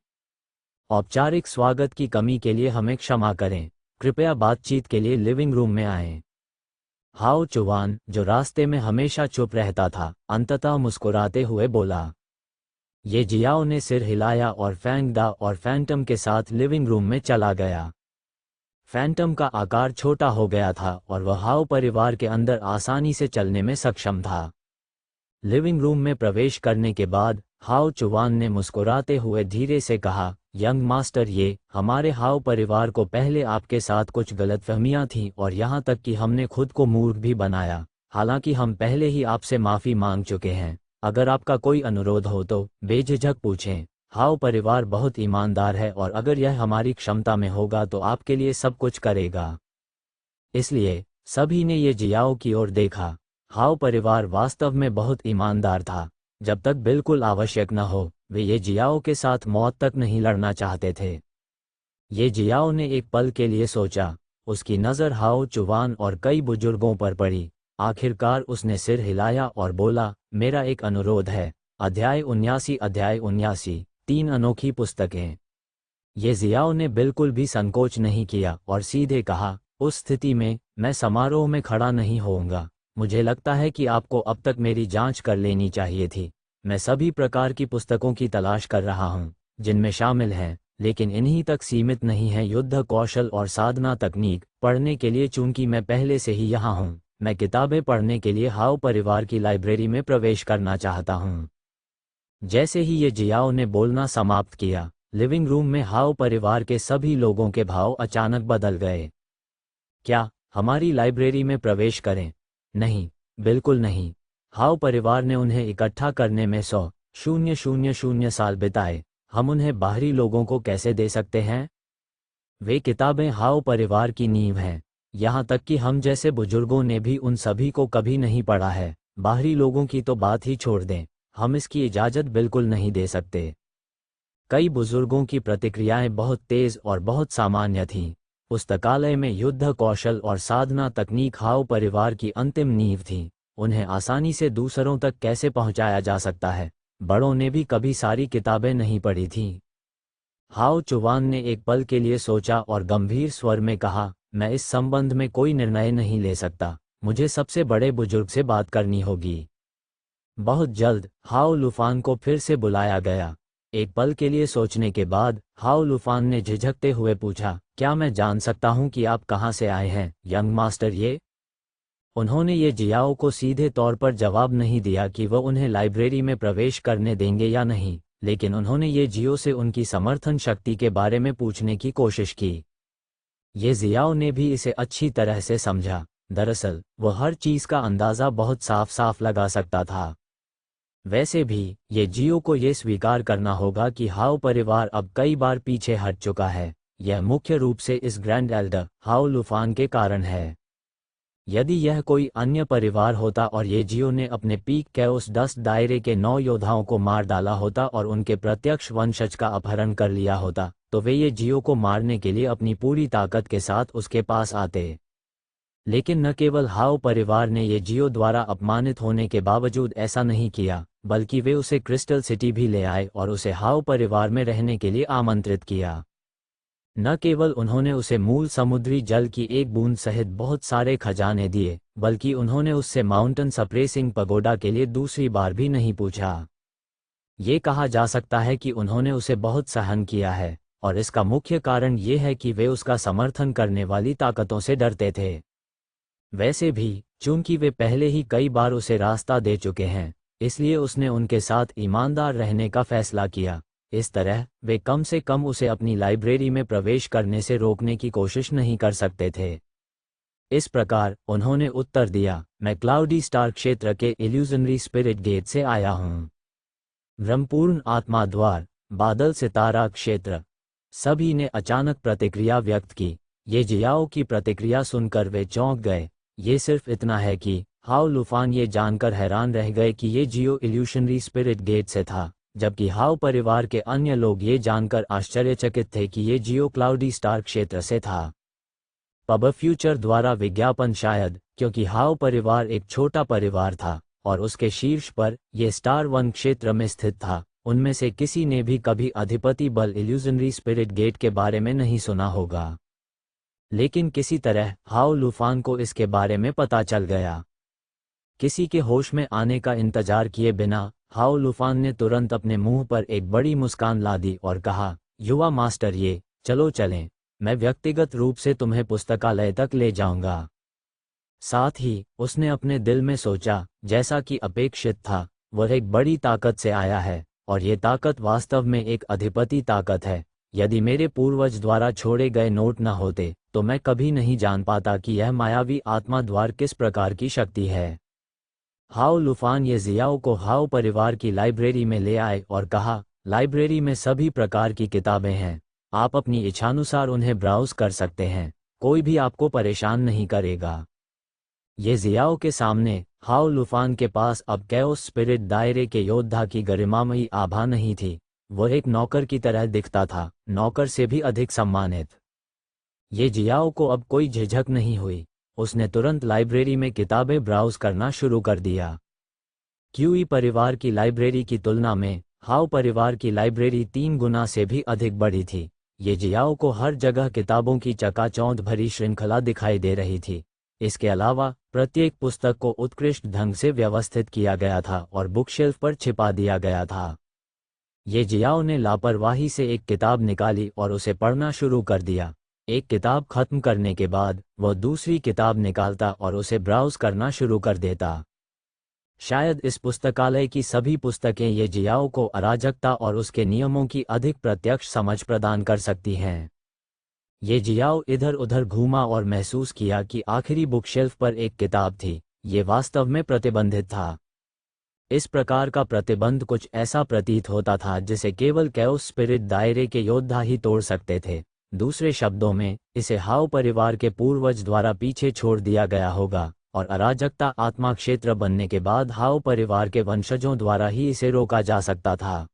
A: औपचारिक स्वागत की कमी के लिए हमें क्षमा करें। कृपया बातचीत के लिए लिविंग रूम में आएं। हाओ चुवान, जो रास्ते में हमेशा चुप रहता था, अंततः मुस्कुराते हुए बोला। ये जियाओ ने सिर हिलाया और फैंग दा और फैंटम के साथ लिविंग रूम में चला गया। फैंटम का आकार छोटा हो गया था और वह हाओ परिवार के अंदर आसानी से चलने में सक्षम था। लिविंग रूम में प्रवेश करने के बाद हाओ चुवान ने मुस्कुराते हुए धीरे से कहा, यंग मास्टर, ये हमारे हाओ परिवार को पहले आपके साथ कुछ गलतफहमियां थीं और यहाँ तक कि हमने खुद को मूर्ख भी बनाया। हालांकि हम पहले ही आपसे माफ़ी मांग चुके हैं। अगर आपका कोई अनुरोध हो तो बेझिझक पूछें। हाओ परिवार बहुत ईमानदार है और अगर यह हमारी क्षमता में होगा तो आपके लिए सब कुछ करेगा। इसलिए सभी ने ये जियाओ की ओर देखा। हाओ परिवार वास्तव में बहुत ईमानदार था। जब तक बिल्कुल आवश्यक न हो वे ये जियाओ के साथ मौत तक नहीं लड़ना चाहते थे। ये जियाओ ने एक पल के लिए सोचा। उसकी नज़र हाओ चुवान और कई बुजुर्गों पर पड़ी। आखिरकार उसने सिर हिलाया और बोला, मेरा एक अनुरोध है। अध्याय 79 3 अनोखी पुस्तकें। ये जियाओ ने बिल्कुल भी संकोच नहीं किया और सीधे कहा, उस स्थिति में मैं समारोह में खड़ा नहीं होऊंगा। मुझे लगता है कि आपको अब तक मेरी जांच कर लेनी चाहिए थी। मैं सभी प्रकार की पुस्तकों की तलाश कर रहा हूं, जिनमें शामिल हैं, लेकिन इन्हीं तक सीमित नहीं है युद्ध कौशल और साधना तकनीक पढ़ने के लिए। चूंकि मैं पहले से ही यहाँ हूँ, मैं किताबें पढ़ने के लिए हाओ परिवार की लाइब्रेरी में प्रवेश करना चाहता हूँ। जैसे ही ये जियाओ ने बोलना समाप्त किया, लिविंग रूम में हाओ परिवार के सभी लोगों के भाव अचानक बदल गए। क्या हमारी लाइब्रेरी में प्रवेश करें? नहीं, बिल्कुल नहीं। हाओ परिवार ने उन्हें इकट्ठा करने में 100,000 साल बिताए। हम उन्हें बाहरी लोगों को कैसे दे सकते हैं? वे किताबें हाओ परिवार की नींव हैं। यहाँ तक कि हम जैसे बुजुर्गों ने भी उन सभी को कभी नहीं पढ़ा है। बाहरी लोगों की तो बात ही छोड़ दें, हम इसकी इजाज़त बिल्कुल नहीं दे सकते। कई बुजुर्गों की प्रतिक्रियाएं बहुत तेज़ और बहुत सामान्य थीं। पुस्तकालय में युद्ध कौशल और साधना तकनीक हाओ परिवार की अंतिम नींव थी। उन्हें आसानी से दूसरों तक कैसे पहुंचाया जा सकता है? बड़ों ने भी कभी सारी किताबें नहीं पढ़ी थीं। हाओ चुवान ने एक पल के लिए सोचा और गंभीर स्वर में कहा, मैं इस संबंध में कोई निर्णय नहीं ले सकता। मुझे सबसे बड़े बुजुर्ग से बात करनी होगी। बहुत जल्द हाओ लुफान को फिर से बुलाया गया। एक पल के लिए सोचने के बाद हाओ लुफान ने झिझकते हुए पूछा, क्या मैं जान सकता हूं कि आप कहां से आए हैं, यंग मास्टर? ये उन्होंने ये जियाओ को सीधे तौर पर जवाब नहीं दिया कि वह उन्हें लाइब्रेरी में प्रवेश करने देंगे या नहीं, लेकिन उन्होंने ये जियो से उनकी समर्थन शक्ति के बारे में पूछने की कोशिश की। ये जियाओ ने भी इसे अच्छी तरह से समझा। दरअसल वह हर चीज़ का अंदाज़ा बहुत साफ साफ लगा सकता था। वैसे भी ये जियो को ये स्वीकार करना होगा कि हाओ परिवार अब कई बार पीछे हट चुका है। यह मुख्य रूप से इस ग्रैंड एल्डर हाओ लुफान के कारण है। यदि यह कोई अन्य परिवार होता और ये जियो ने अपने पीक के उस 10 दायरे के 9 योद्धाओं को मार डाला होता और उनके प्रत्यक्ष वंशज का अपहरण कर लिया होता, तो वे ये जियो को मारने के लिए अपनी पूरी ताकत के साथ उसके पास आते। लेकिन न केवल हाओ परिवार ने ये जियो द्वारा अपमानित होने के बावजूद ऐसा नहीं किया, बल्कि वे उसे क्रिस्टल सिटी भी ले आए और उसे हाओ परिवार में रहने के लिए आमंत्रित किया। न केवल उन्होंने उसे मूल समुद्री जल की एक बूंद सहित बहुत सारे खजाने दिए, बल्कि उन्होंने उससे माउंटेन सप्रेसिंग पगोडा के लिए दूसरी बार भी नहीं पूछा। ये कहा जा सकता है कि उन्होंने उसे बहुत सहन किया है, और इसका मुख्य कारण ये है कि वे उसका समर्थन करने वाली ताकतों से डरते थे। वैसे भी चूंकि वे पहले ही कई बार उसे रास्ता दे चुके हैं, इसलिए उसने उनके साथ ईमानदार रहने का फैसला किया। इस तरह वे कम से कम उसे अपनी लाइब्रेरी में प्रवेश करने से रोकने की कोशिश नहीं कर सकते थे। इस प्रकार उन्होंने उत्तर दिया, मैं क्लाउडी स्टार क्षेत्र के इल्यूजनरी स्पिरिट गेट से आया हूँ। ब्रह्मपूर्ण आत्मा द्वार, बादल सितारा क्षेत्र। सभी ने अचानक प्रतिक्रिया व्यक्त की। ये जियाओ की प्रतिक्रिया सुनकर वे चौंक गए। ये सिर्फ इतना है कि हाओ लुफान ये जानकर हैरान रह गए कि ये जियो इल्यूशनरी स्पिरिट गेट से था, जबकि हाओ परिवार के अन्य लोग ये जानकर आश्चर्यचकित थे कि ये जियो क्लाउडी स्टार क्षेत्र से था। पब फ्यूचर द्वारा विज्ञापन शायद क्योंकि हाओ परिवार एक छोटा परिवार था और उसके शीर्ष पर ये स्टार 1 क्षेत्र में स्थित था, उनमें से किसी ने भी कभी अधिपति बल इल्यूजनरी स्पिरिट गेट के बारे में नहीं सुना होगा। लेकिन किसी तरह हाओ लुफान को इसके बारे में पता चल गया। किसी के होश में आने का इंतजार किए बिना हाओ लुफान ने तुरंत अपने मुंह पर एक बड़ी मुस्कान ला दी और कहा, युवा मास्टर, चलो चलें। मैं व्यक्तिगत रूप से तुम्हें पुस्तकालय तक ले जाऊंगा। साथ ही उसने अपने दिल में सोचा, जैसा कि अपेक्षित था, वह एक बड़ी ताकत से आया है, और ये ताकत वास्तव में एक अधिपति ताकत है। यदि मेरे पूर्वज द्वारा छोड़े गए नोट न होते तो मैं कभी नहीं जान पाता कि यह मायावी आत्मा द्वार किस प्रकार की शक्ति है। हाओ लुफान ये जियाओ को हाओ परिवार की लाइब्रेरी में ले आए और कहा, लाइब्रेरी में सभी प्रकार की किताबें हैं, आप अपनी इच्छानुसार उन्हें ब्राउज कर सकते हैं, कोई भी आपको परेशान नहीं करेगा। ये जियाओ के सामने हाओ लुफान के पास अब कैओस स्पिरिट दायरे के योद्धा की गरिमामयी आभा नहीं थी, वह एक नौकर की तरह दिखता था, नौकर से भी अधिक सम्मानित। ये जियाओ को अब कोई झिझक नहीं हुई, उसने तुरंत लाइब्रेरी में किताबें ब्राउज करना शुरू कर दिया। क्यूई परिवार की लाइब्रेरी की तुलना में हाओ परिवार की लाइब्रेरी 3 गुना से भी अधिक बड़ी थी। ये जियाओ को हर जगह किताबों की चकाचौंध भरी श्रृंखला दिखाई दे रही थी। इसके अलावा प्रत्येक पुस्तक को उत्कृष्ट ढंग से व्यवस्थित किया गया था और बुकशेल्फ पर छिपा दिया गया था। ये जियाओ ने लापरवाही से एक किताब निकाली और उसे पढ़ना शुरू कर दिया। एक किताब खत्म करने के बाद वह दूसरी किताब निकालता और उसे ब्राउज करना शुरू कर देता। शायद इस पुस्तकालय की सभी पुस्तकें ये जियाओ को अराजकता और उसके नियमों की अधिक प्रत्यक्ष समझ प्रदान कर सकती हैं। ये जियाओ इधर उधर घूमा और महसूस किया कि आखिरी बुकशेल्फ पर एक किताब थी, ये वास्तव में प्रतिबंधित था। इस प्रकार का प्रतिबंध कुछ ऐसा प्रतीत होता था जिसे केवल कैओस स्पिरिट दायरे के योद्धा ही तोड़ सकते थे। दूसरे शब्दों में, इसे हाओ परिवार के पूर्वज द्वारा पीछे छोड़ दिया गया होगा, और अराजकता आत्मा क्षेत्र बनने के बाद हाओ परिवार के वंशजों द्वारा ही इसे रोका जा सकता था।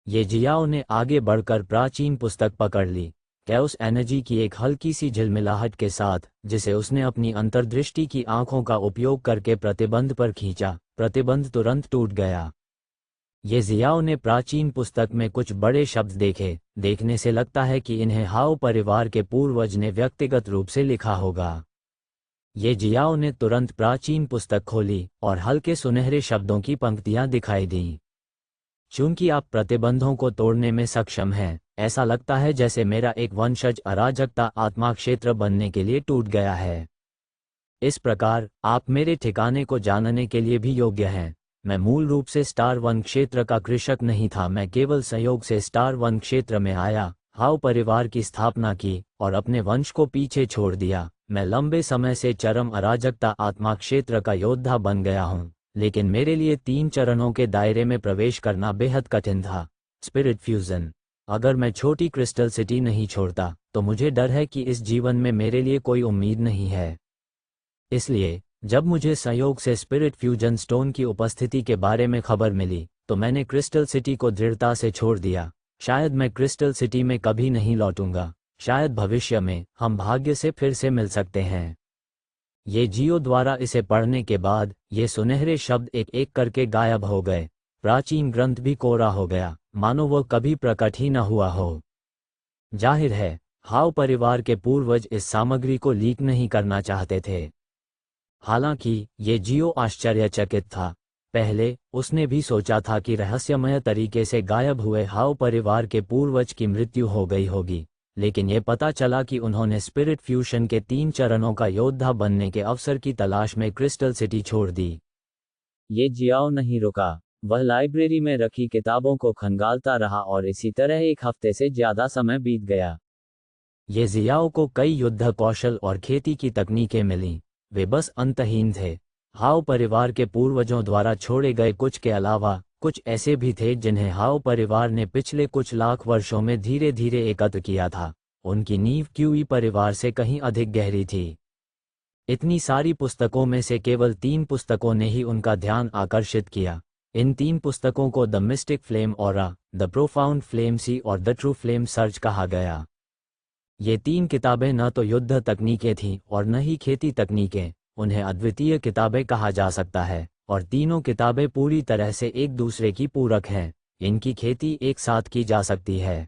A: ये जियाओ ने आगे बढ़कर प्राचीन पुस्तक पकड़ ली, कैओस एनर्जी की एक हल्की सी झिलमिलाहट के साथ, जिसे उसने अपनी अंतर्दृष्टि की आंखों का उपयोग करके प्रतिबंध पर खींचा। प्रतिबंध तुरंत टूट गया। ये जियाओ ने प्राचीन पुस्तक में कुछ बड़े शब्द देखे, देखने से लगता है कि इन्हें हाओ परिवार के पूर्वज ने व्यक्तिगत रूप से लिखा होगा। ये जियाओ ने तुरंत प्राचीन पुस्तक खोली और हल्के सुनहरे शब्दों की पंक्तियां दिखाई दीं। चूंकि आप प्रतिबंधों को तोड़ने में सक्षम हैं, ऐसा लगता है जैसे मेरा एक वंशज अराजकता आत्मा क्षेत्र बनने के लिए टूट गया है। इस प्रकार आप मेरे ठिकाने को जानने के लिए भी योग्य हैं। मैं मूल रूप से स्टार 1 क्षेत्र का कृषक नहीं था, मैं केवल संयोग से स्टार 1 क्षेत्र में आया, हाओ परिवार की स्थापना की और अपने वंश को पीछे छोड़ दिया। मैं लंबे समय से चरम अराजकता आत्मा क्षेत्र का योद्धा बन गया हूँ, लेकिन मेरे लिए 3 चरणों के दायरे में प्रवेश करना बेहद कठिन था। Spirit fusion. अगर मैं छोटी क्रिस्टल सिटी नहीं छोड़ता तो मुझे डर है कि इस जीवन में मेरे लिए कोई उम्मीद नहीं है। इसलिए जब मुझे संयोग से स्पिरिट फ्यूजन स्टोन की उपस्थिति के बारे में खबर मिली तो मैंने क्रिस्टल सिटी को दृढ़ता से छोड़ दिया। शायद मैं क्रिस्टल सिटी में कभी नहीं लौटूंगा, शायद भविष्य में हम भाग्य से फिर से मिल सकते हैं। ये जियो द्वारा इसे पढ़ने के बाद ये सुनहरे शब्द एक एक करके गायब हो गए। प्राचीन ग्रंथ भी कोरा हो गया, मानो वह कभी प्रकट ही न हुआ हो। जाहिर है, हाओ परिवार के पूर्वज इस सामग्री को लीक नहीं करना चाहते थे। हालांकि ये जियो आश्चर्यचकित था। पहले उसने भी सोचा था कि रहस्यमय तरीके से गायब हुए हाओ परिवार के पूर्वज की मृत्यु हो गई होगी, लेकिन ये पता चला कि उन्होंने स्पिरिट फ्यूजन के 3 चरणों का योद्धा बनने के अवसर की तलाश में क्रिस्टल सिटी छोड़ दी।
B: ये जियाओ नहीं रुका, वह लाइब्रेरी में रखी किताबों को खंगालता रहा और इसी तरह 1 हफ्ते से ज्यादा समय बीत गया।
A: ये जियाओ को कई युद्ध कौशल और खेती की तकनीकें मिलीं, वे बस अंतहीन थे। हाओ परिवार के पूर्वजों द्वारा छोड़े गए कुछ के अलावा कुछ ऐसे भी थे जिन्हें हाओ परिवार ने पिछले कुछ लाख वर्षों में धीरे धीरे एकत्र किया था। उनकी नींव क्यूई परिवार से कहीं अधिक गहरी थी। इतनी सारी पुस्तकों में से केवल 3 पुस्तकों ने ही उनका ध्यान आकर्षित किया। इन 3 पुस्तकों को the mystic flame aura, the profound flame sea और द ट्रू फ्लेम सर्च कहा गया। ये 3 किताबें न तो युद्ध तकनीकें थीं और न ही खेती तकनीकें, उन्हें अद्वितीय किताबें कहा जा सकता है, और तीनों किताबें पूरी तरह से एक दूसरे की पूरक हैं। इनकी खेती एक साथ की जा सकती है।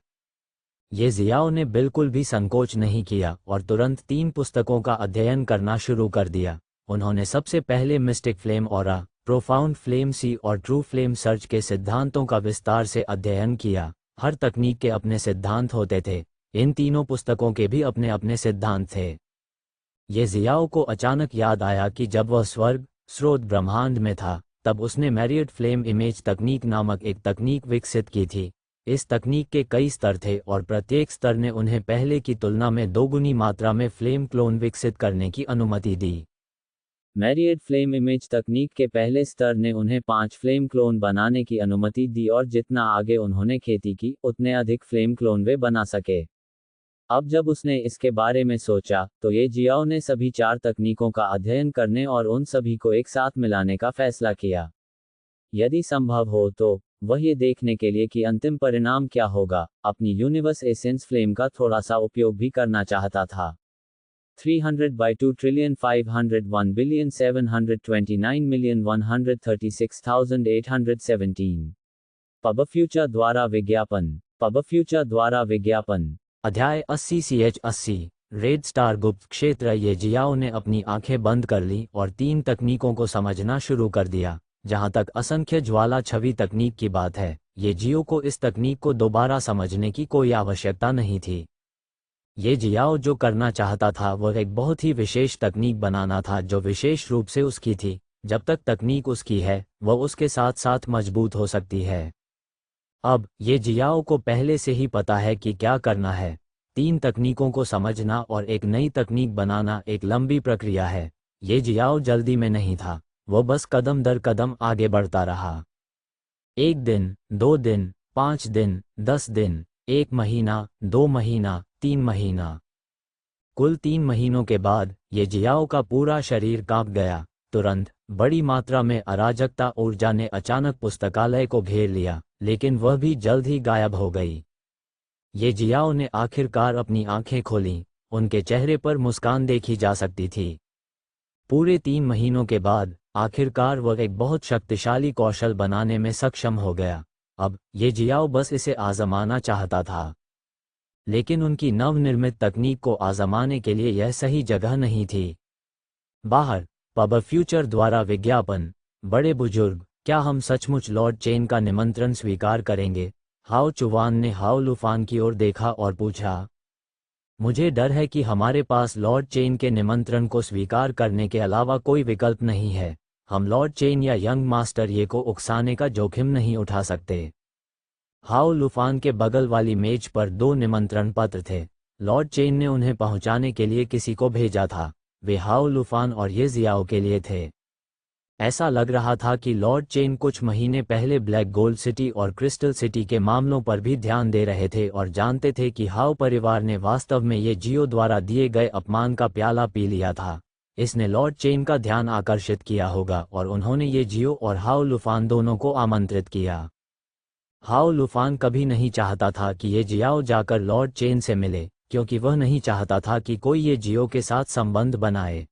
A: ये जियाओ ने बिल्कुल भी संकोच नहीं किया और तुरंत 3 पुस्तकों का अध्ययन करना शुरू कर दिया। उन्होंने सबसे पहले mystic flame aura, profound flame sea और ट्रू फ्लेम सर्च के सिद्धांतों का विस्तार से अध्ययन किया। हर तकनीक के अपने सिद्धांत होते थे, इन तीनों पुस्तकों के भी अपने अपने सिद्धांत थे। ये जियाओ को अचानक याद आया कि जब वह स्वर्ग स्रोत ब्रह्मांड में था, तब उसने मैरियट फ्लेम इमेज तकनीक नामक एक तकनीक विकसित की थी। इस तकनीक के कई स्तर थे और प्रत्येक स्तर ने उन्हें पहले की तुलना में दोगुनी मात्रा में फ्लेम क्लोन विकसित करने की अनुमति दी।
B: मैरियट फ्लेम इमेज तकनीक के पहले स्तर ने उन्हें 5 फ्लेम क्लोन बनाने की अनुमति दी और जितना आगे उन्होंने खेती की, उतने अधिक फ्लेम क्लोन वे बना सके। अब जब उसने इसके बारे में सोचा, तो ये जियाओ ने सभी 4 तकनीकों का अध्ययन करने और उन सभी को एक साथ मिलाने का फैसला किया। यदि संभव हो तो वह ये देखने के लिए कि अंतिम परिणाम क्या होगा, अपनी यूनिवर्स एसेंस फ्लेम का थोड़ा सा उपयोग भी करना चाहता था। 300/2,501,729,136,817 पब फ्यूचर द्वारा विज्ञापन।
A: अध्याय 80 CH80 रेड स्टार गुप्त क्षेत्र। ये जियाओ ने अपनी आंखें बंद कर ली और 3 तकनीकों को समझना शुरू कर दिया। जहां तक असंख्य ज्वाला छवि तकनीक की बात है, ये जियो को इस तकनीक को दोबारा समझने की कोई आवश्यकता नहीं थी। ये जियाओ जो करना चाहता था वह एक बहुत ही विशेष तकनीक बनाना था जो विशेष रूप से उसकी थी। जब तक तकनीक उसकी है, वह उसके साथ साथ मजबूत हो सकती है। अब ये जियाओ को पहले से ही पता है कि क्या करना है। 3 तकनीकों को समझना और एक नई तकनीक बनाना एक लंबी प्रक्रिया है। ये जियाओ जल्दी में नहीं था, वो बस कदम दर कदम आगे बढ़ता रहा। 1 दिन, 2 दिन, 5 दिन, 10 दिन, 1 महीना, 2 महीना, 3 महीना। कुल 3 महीनों के बाद ये जियाओ का पूरा शरीर कांप गया। तुरंत बड़ी मात्रा में अराजकता ऊर्जा ने अचानक पुस्तकालय को घेर लिया, लेकिन वह भी जल्द ही गायब हो गई। ये जियाओ ने आखिरकार अपनी आंखें खोलीं, उनके चेहरे पर मुस्कान देखी जा सकती थी। पूरे 3 महीनों के बाद आखिरकार वह एक बहुत शक्तिशाली कौशल बनाने में सक्षम हो गया। अब ये जियाओ बस इसे आजमाना चाहता था, लेकिन उनकी नवनिर्मित तकनीक को आजमाने के लिए यह सही जगह नहीं थी। बाहर पब फ्यूचर द्वारा विज्ञापन। बड़े बुजुर्ग, क्या हम सचमुच लॉर्ड चेन का निमंत्रण स्वीकार करेंगे? हाओ चुवान ने हाओ लुफान की ओर देखा और पूछा। मुझे डर है कि हमारे पास लॉर्ड चेन के निमंत्रण को स्वीकार करने के अलावा कोई विकल्प नहीं है। हम लॉर्ड चेन या यंग मास्टर ये को उकसाने का जोखिम नहीं उठा सकते। हाओ लुफान के बगल वाली मेज पर 2 निमंत्रण पत्र थे। लॉर्ड चेन ने उन्हें पहुंचाने के लिए किसी को भेजा था। वे हाओ लुफान और ये जियाओ के लिए थे। ऐसा लग रहा था कि लॉर्ड चेन कुछ महीने पहले ब्लैक गोल्ड सिटी और क्रिस्टल सिटी के मामलों पर भी ध्यान दे रहे थे और जानते थे कि हाओ परिवार ने वास्तव में ये जियो द्वारा दिए गए अपमान का प्याला पी लिया था। इसने लॉर्ड चेन का ध्यान आकर्षित किया होगा और उन्होंने ये जियो और हाओ लुफान दोनों को आमंत्रित किया। हाओ लुफान कभी नहीं चाहता था कि ये जियाओ जाकर लॉर्ड चेन से मिले, क्योंकि वह नहीं चाहता था कि कोई ये जियो के साथ संबंध बनाए।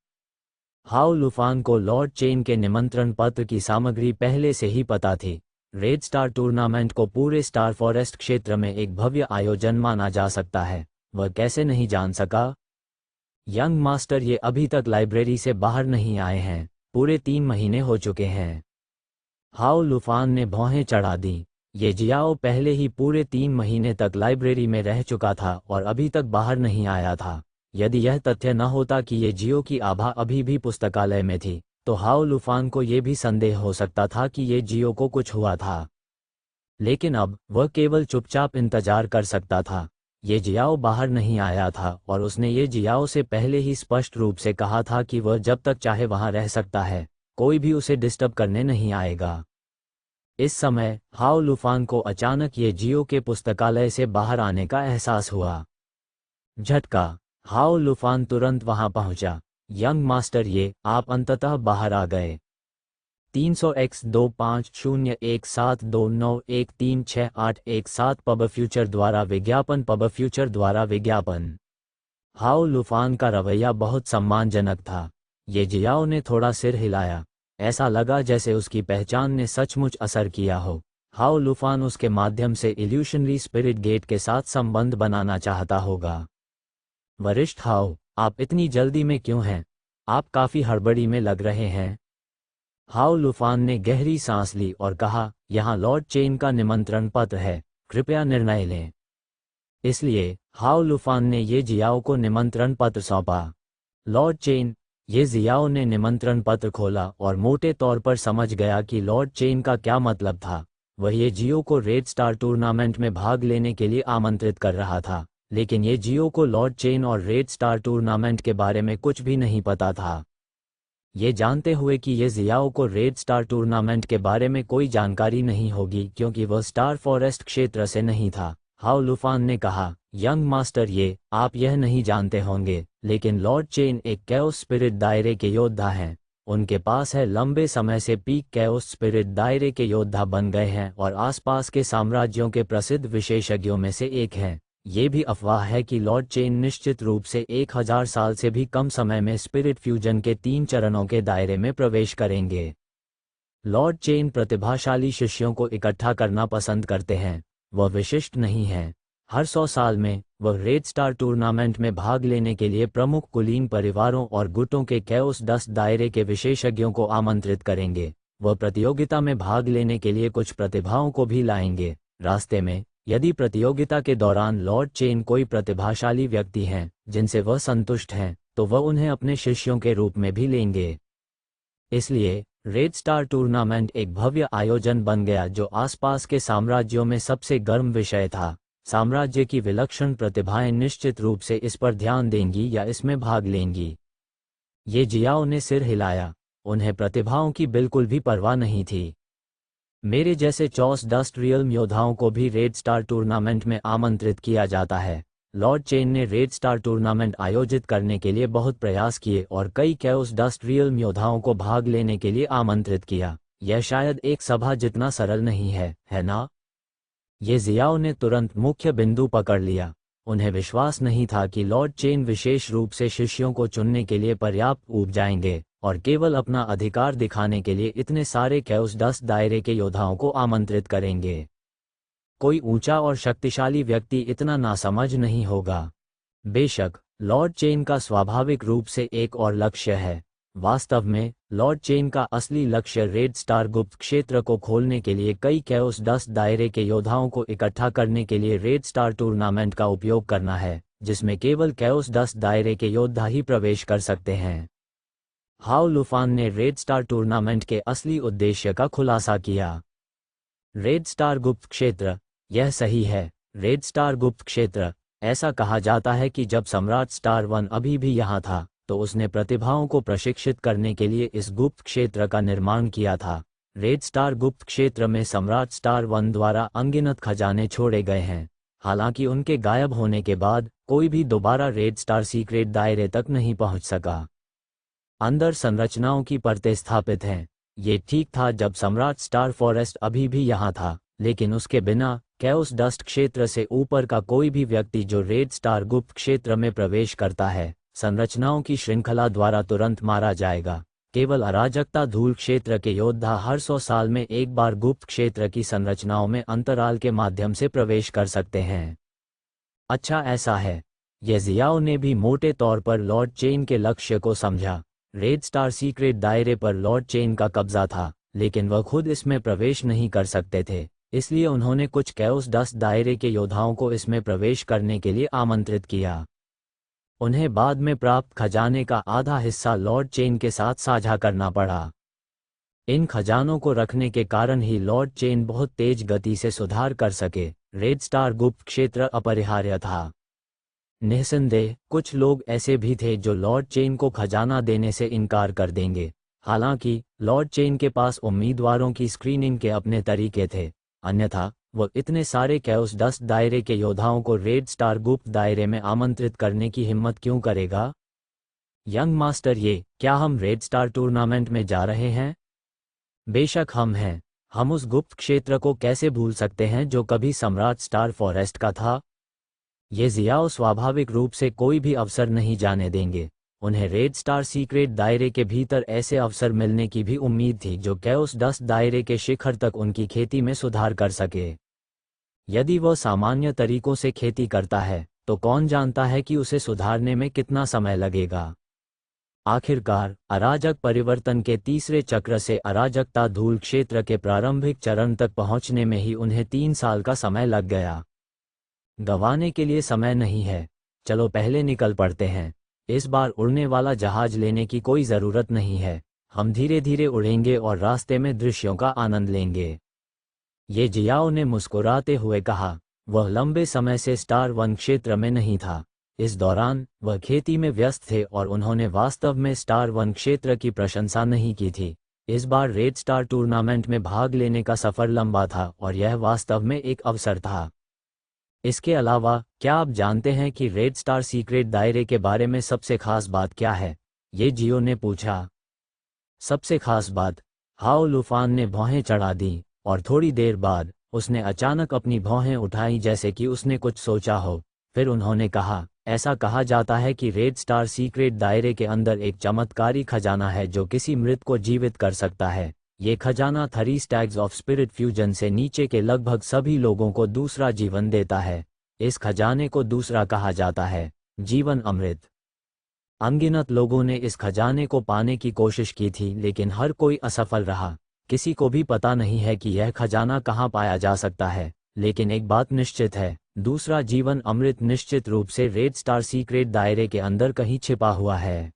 A: हाओ लुफान को लॉर्ड चेन के निमंत्रण पत्र की सामग्री पहले से ही पता थी। रेड स्टार टूर्नामेंट को पूरे स्टार फॉरेस्ट क्षेत्र में एक भव्य आयोजन माना जा सकता है। वह कैसे नहीं जान सका? यंग मास्टर ये अभी तक लाइब्रेरी से बाहर नहीं आए हैं। पूरे 3 महीने हो चुके हैं। हाओ लुफान ने भौहें चढ़ा दी। ये जियाओ पहले ही पूरे 3 महीने तक लाइब्रेरी में रह चुका था और अभी तक बाहर नहीं आया था। यदि यह तथ्य न होता कि ये जियो की आभा अभी भी पुस्तकालय में थी, तो हाओ लुफान को ये भी संदेह हो सकता था कि ये जियो को कुछ हुआ था। लेकिन अब वह केवल चुपचाप इंतजार कर सकता था। ये जियाओ बाहर नहीं आया था और उसने ये जियाओ से पहले ही स्पष्ट रूप से कहा था कि वह जब तक चाहे वहां रह सकता है, कोई भी उसे डिस्टर्ब करने नहीं आएगा। इस समय हाओ लुफान को अचानक ये जियो के पुस्तकालय से बाहर आने का एहसास हुआ। झटका। हाओ लुफान तुरंत वहां पहुंचा। यंग मास्टर, ये आप अंततः बाहर आ गए। 300x25017291368117 पब फ्यूचर द्वारा विज्ञापन। हाओ लुफान का रवैया बहुत सम्मानजनक था। ये जियाओ ने थोड़ा सिर हिलाया। ऐसा लगा जैसे उसकी पहचान ने सचमुच असर किया हो। हाओ लुफान उसके माध्यम से इल्यूशनरी स्पिरिट गेट के साथ संबंध बनाना चाहता होगा। वरिष्ठ हाओ, आप इतनी जल्दी में क्यों हैं? आप काफी हड़बड़ी में लग रहे हैं। हाओ लुफान ने गहरी सांस ली और कहा, यहाँ लॉर्ड चेन का निमंत्रण पत्र है, कृपया निर्णय लें। इसलिए हाओ लुफान ने ये जियाओ को निमंत्रण पत्र सौंपा। लॉर्ड चेन, ये जियाओ ने निमंत्रण पत्र खोला और मोटे तौर पर समझ गया कि लॉर्ड चेन का क्या मतलब था। वह ये जियो को रेड स्टार टूर्नामेंट में भाग लेने के लिए आमंत्रित कर रहा था, लेकिन ये जियो को लॉर्ड चेन और रेड स्टार टूर्नामेंट के बारे में कुछ भी नहीं पता था। ये जानते हुए कि ये जियाओ को रेड स्टार टूर्नामेंट के बारे में कोई जानकारी नहीं होगी क्योंकि वह स्टार फॉरेस्ट क्षेत्र से नहीं था, हाओ लुफान ने कहा, यंग मास्टर, ये आप यह नहीं जानते होंगे, लेकिन लॉर्ड चेन एक कैओस स्पिरिट दायरे के योद्धा हैं। उनके पास है लंबे समय से पीक कैओस स्पिरिट दायरे के योद्धा बन गए हैं और आसपास के साम्राज्यों के प्रसिद्ध विशेषज्ञों में से एक हैं। ये भी अफवाह है कि लॉर्ड चेन निश्चित रूप से 1000 साल से भी कम समय में स्पिरिट फ्यूजन के 3 चरणों के दायरे में प्रवेश करेंगे। लॉर्ड चेन प्रतिभाशाली शिष्यों को इकट्ठा करना पसंद करते हैं, वह विशिष्ट नहीं हैं। हर 100 साल में वह रेड स्टार टूर्नामेंट में भाग लेने के लिए प्रमुख कुलीन परिवारों और गुटों के कैओस डस्ट दायरे के विशेषज्ञों को आमंत्रित करेंगे। वह प्रतियोगिता में भाग लेने के लिए कुछ प्रतिभाओं को भी लाएंगे। रास्ते में यदि प्रतियोगिता के दौरान लॉर्ड चेन कोई प्रतिभाशाली व्यक्ति हैं जिनसे वह संतुष्ट हैं, तो वह उन्हें अपने शिष्यों के रूप में भी लेंगे। इसलिए रेड स्टार टूर्नामेंट एक भव्य आयोजन बन गया जो आसपास के साम्राज्यों में सबसे गर्म विषय था। साम्राज्य की विलक्षण प्रतिभाएं निश्चित रूप से इस पर ध्यान देंगी या इसमें भाग लेंगी। ये जियाओ ने सिर हिलाया, उन्हें प्रतिभाओं की बिल्कुल भी परवाह नहीं थी। मेरे जैसे चॉस डस्ट रियल्म योद्धाओं को भी रेड स्टार टूर्नामेंट में आमंत्रित किया जाता है। लॉर्ड चेन ने रेड स्टार टूर्नामेंट आयोजित करने के लिए बहुत प्रयास किए और कई कैओस डस्ट रियल्म योद्धाओं को भाग लेने के लिए आमंत्रित किया। यह शायद एक सभा जितना सरल नहीं है ना? ये जियाओ ने तुरंत मुख्य बिंदु पकड़ लिया। उन्हें विश्वास नहीं था कि लॉर्ड चेन विशेष रूप से शिष्यों को चुनने के लिए पर्याप्त ऊब जाएंगे और केवल अपना अधिकार दिखाने के लिए इतने सारे कैओस डस्ट दायरे के योद्धाओं को आमंत्रित करेंगे। कोई ऊंचा और शक्तिशाली व्यक्ति इतना नासमझ नहीं होगा। बेशक लॉर्ड चेन का स्वाभाविक रूप से एक और लक्ष्य है। वास्तव में लॉर्ड चेन का असली लक्ष्य रेड स्टार गुप्त क्षेत्र को खोलने के लिए कई कैओस डस्ट दायरे के योद्धाओं को इकट्ठा करने के लिए रेड स्टार टूर्नामेंट का उपयोग करना है, जिसमें केवल कैओस डस्ट दायरे के योद्धा ही प्रवेश कर सकते हैं। हाओ लुफान ने रेड स्टार टूर्नामेंट के असली उद्देश्य का खुलासा किया। रेड स्टार गुप्त क्षेत्र, यह सही है, रेड स्टार गुप्त क्षेत्र। ऐसा कहा जाता है कि जब सम्राट स्टार वन अभी भी यहाँ था तो उसने प्रतिभाओं को प्रशिक्षित करने के लिए इस गुप्त क्षेत्र का निर्माण किया था। रेड स्टार गुप्त क्षेत्र में सम्राट स्टार वन द्वारा अनगिनत खजाने छोड़े गए हैं। हालांकि उनके गायब होने के बाद कोई भी दोबारा रेड स्टार सीक्रेट दायरे तक नहीं पहुंच सका। अंदर संरचनाओं की परतें स्थापित हैं। ये ठीक था जब सम्राट स्टार फॉरेस्ट अभी भी यहाँ था, लेकिन उसके बिना कैओस डस्ट क्षेत्र से ऊपर का कोई भी व्यक्ति जो रेड स्टार गुप्त क्षेत्र में प्रवेश करता है, संरचनाओं की श्रृंखला द्वारा तुरंत मारा जाएगा। केवल अराजकता धूल क्षेत्र के योद्धा हर 100 साल में एक बार गुप्त क्षेत्र की संरचनाओं में अंतराल के माध्यम से प्रवेश कर सकते हैं। अच्छा, ऐसा है। ये जियाओ ने भी मोटे तौर पर लॉर्ड चेन के लक्ष्य को समझा। रेड स्टार सीक्रेट दायरे पर लॉर्ड चेन का कब्जा था, लेकिन वह खुद इसमें प्रवेश नहीं कर सकते थे। इसलिए उन्होंने कुछ कैओस डस्ट दायरे के योद्धाओं को इसमें प्रवेश करने के लिए आमंत्रित किया। उन्हें बाद में प्राप्त खजाने का आधा हिस्सा लॉर्ड चेन के साथ साझा करना पड़ा। इन खजानों को रखने के कारण ही लॉर्ड चेन बहुत तेज गति से सुधार कर सके। रेड स्टार गुप्त क्षेत्र अपरिहार्य था। निस्संदेह कुछ लोग ऐसे भी थे जो लॉर्ड चेन को खजाना देने से इनकार कर देंगे। हालांकि लॉर्ड चेन के पास उम्मीदवारों की स्क्रीनिंग के अपने तरीके थे, अन्यथा वह इतने सारे कैओस डस्ट दायरे के योद्धाओं को रेड स्टार गुप्त दायरे में आमंत्रित करने की हिम्मत क्यों करेगा? यंग मास्टर, क्या हम रेड स्टार टूर्नामेंट में जा रहे हैं? बेशक हम हैं। हम उस गुप्त क्षेत्र को कैसे भूल सकते हैं जो कभी सम्राट स्टार फॉरेस्ट का था? ये जियाओ स्वाभाविक रूप से कोई भी अवसर नहीं जाने देंगे। उन्हें रेड स्टार सीक्रेट दायरे के भीतर ऐसे अवसर मिलने की भी उम्मीद थी जो कैओस डस्ट दायरे के शिखर तक उनकी खेती में सुधार कर सके। यदि वह सामान्य तरीकों से खेती करता है तो कौन जानता है कि उसे सुधारने में कितना समय लगेगा। आखिरकार अराजक परिवर्तन के तीसरे चक्र से अराजकता धूल क्षेत्र के प्रारंभिक चरण तक पहुंचने में ही उन्हें 3 साल का समय लग गया। गंवाने के लिए समय नहीं है, चलो पहले निकल पड़ते हैं। इस बार उड़ने वाला जहाज लेने की कोई ज़रूरत नहीं है, हम धीरे धीरे उड़ेंगे और रास्ते में दृश्यों का आनंद लेंगे। ये जियाओ ने मुस्कुराते हुए कहा। वह लंबे समय से स्टार वन क्षेत्र में नहीं था। इस दौरान वह खेती में व्यस्त थे और उन्होंने वास्तव में स्टार वन क्षेत्र की प्रशंसा नहीं की थी। इस बार रेड स्टार टूर्नामेंट में भाग लेने का सफ़र लंबा था और यह वास्तव में एक अवसर था। इसके अलावा क्या आप जानते हैं कि रेड स्टार सीक्रेट दायरे के बारे में सबसे खास बात क्या है? ये जियो ने पूछा। सबसे खास बात, हाओ लूफान ने भौहें चढ़ा दी और थोड़ी देर बाद उसने अचानक अपनी भौहें उठाई जैसे कि उसने कुछ सोचा हो। फिर उन्होंने कहा, ऐसा कहा जाता है कि रेड स्टार सीक्रेट दायरे के अंदर एक चमत्कारी खजाना है जो किसी मृत को जीवित कर सकता है। ये खजाना 3 स्टैग्स ऑफ स्पिरिट फ्यूजन से नीचे के लगभग सभी लोगों को दूसरा जीवन देता है। इस खजाने को दूसरा कहा जाता है जीवन अमृत। अनगिनत लोगों ने इस खजाने को पाने की कोशिश की थी लेकिन हर कोई असफल रहा। किसी को भी पता नहीं है कि यह खजाना कहाँ पाया जा सकता है, लेकिन एक बात निश्चित है, दूसरा जीवन अमृत निश्चित रूप से रेड स्टार सीक्रेट दायरे के अंदर कहीं छिपा हुआ है।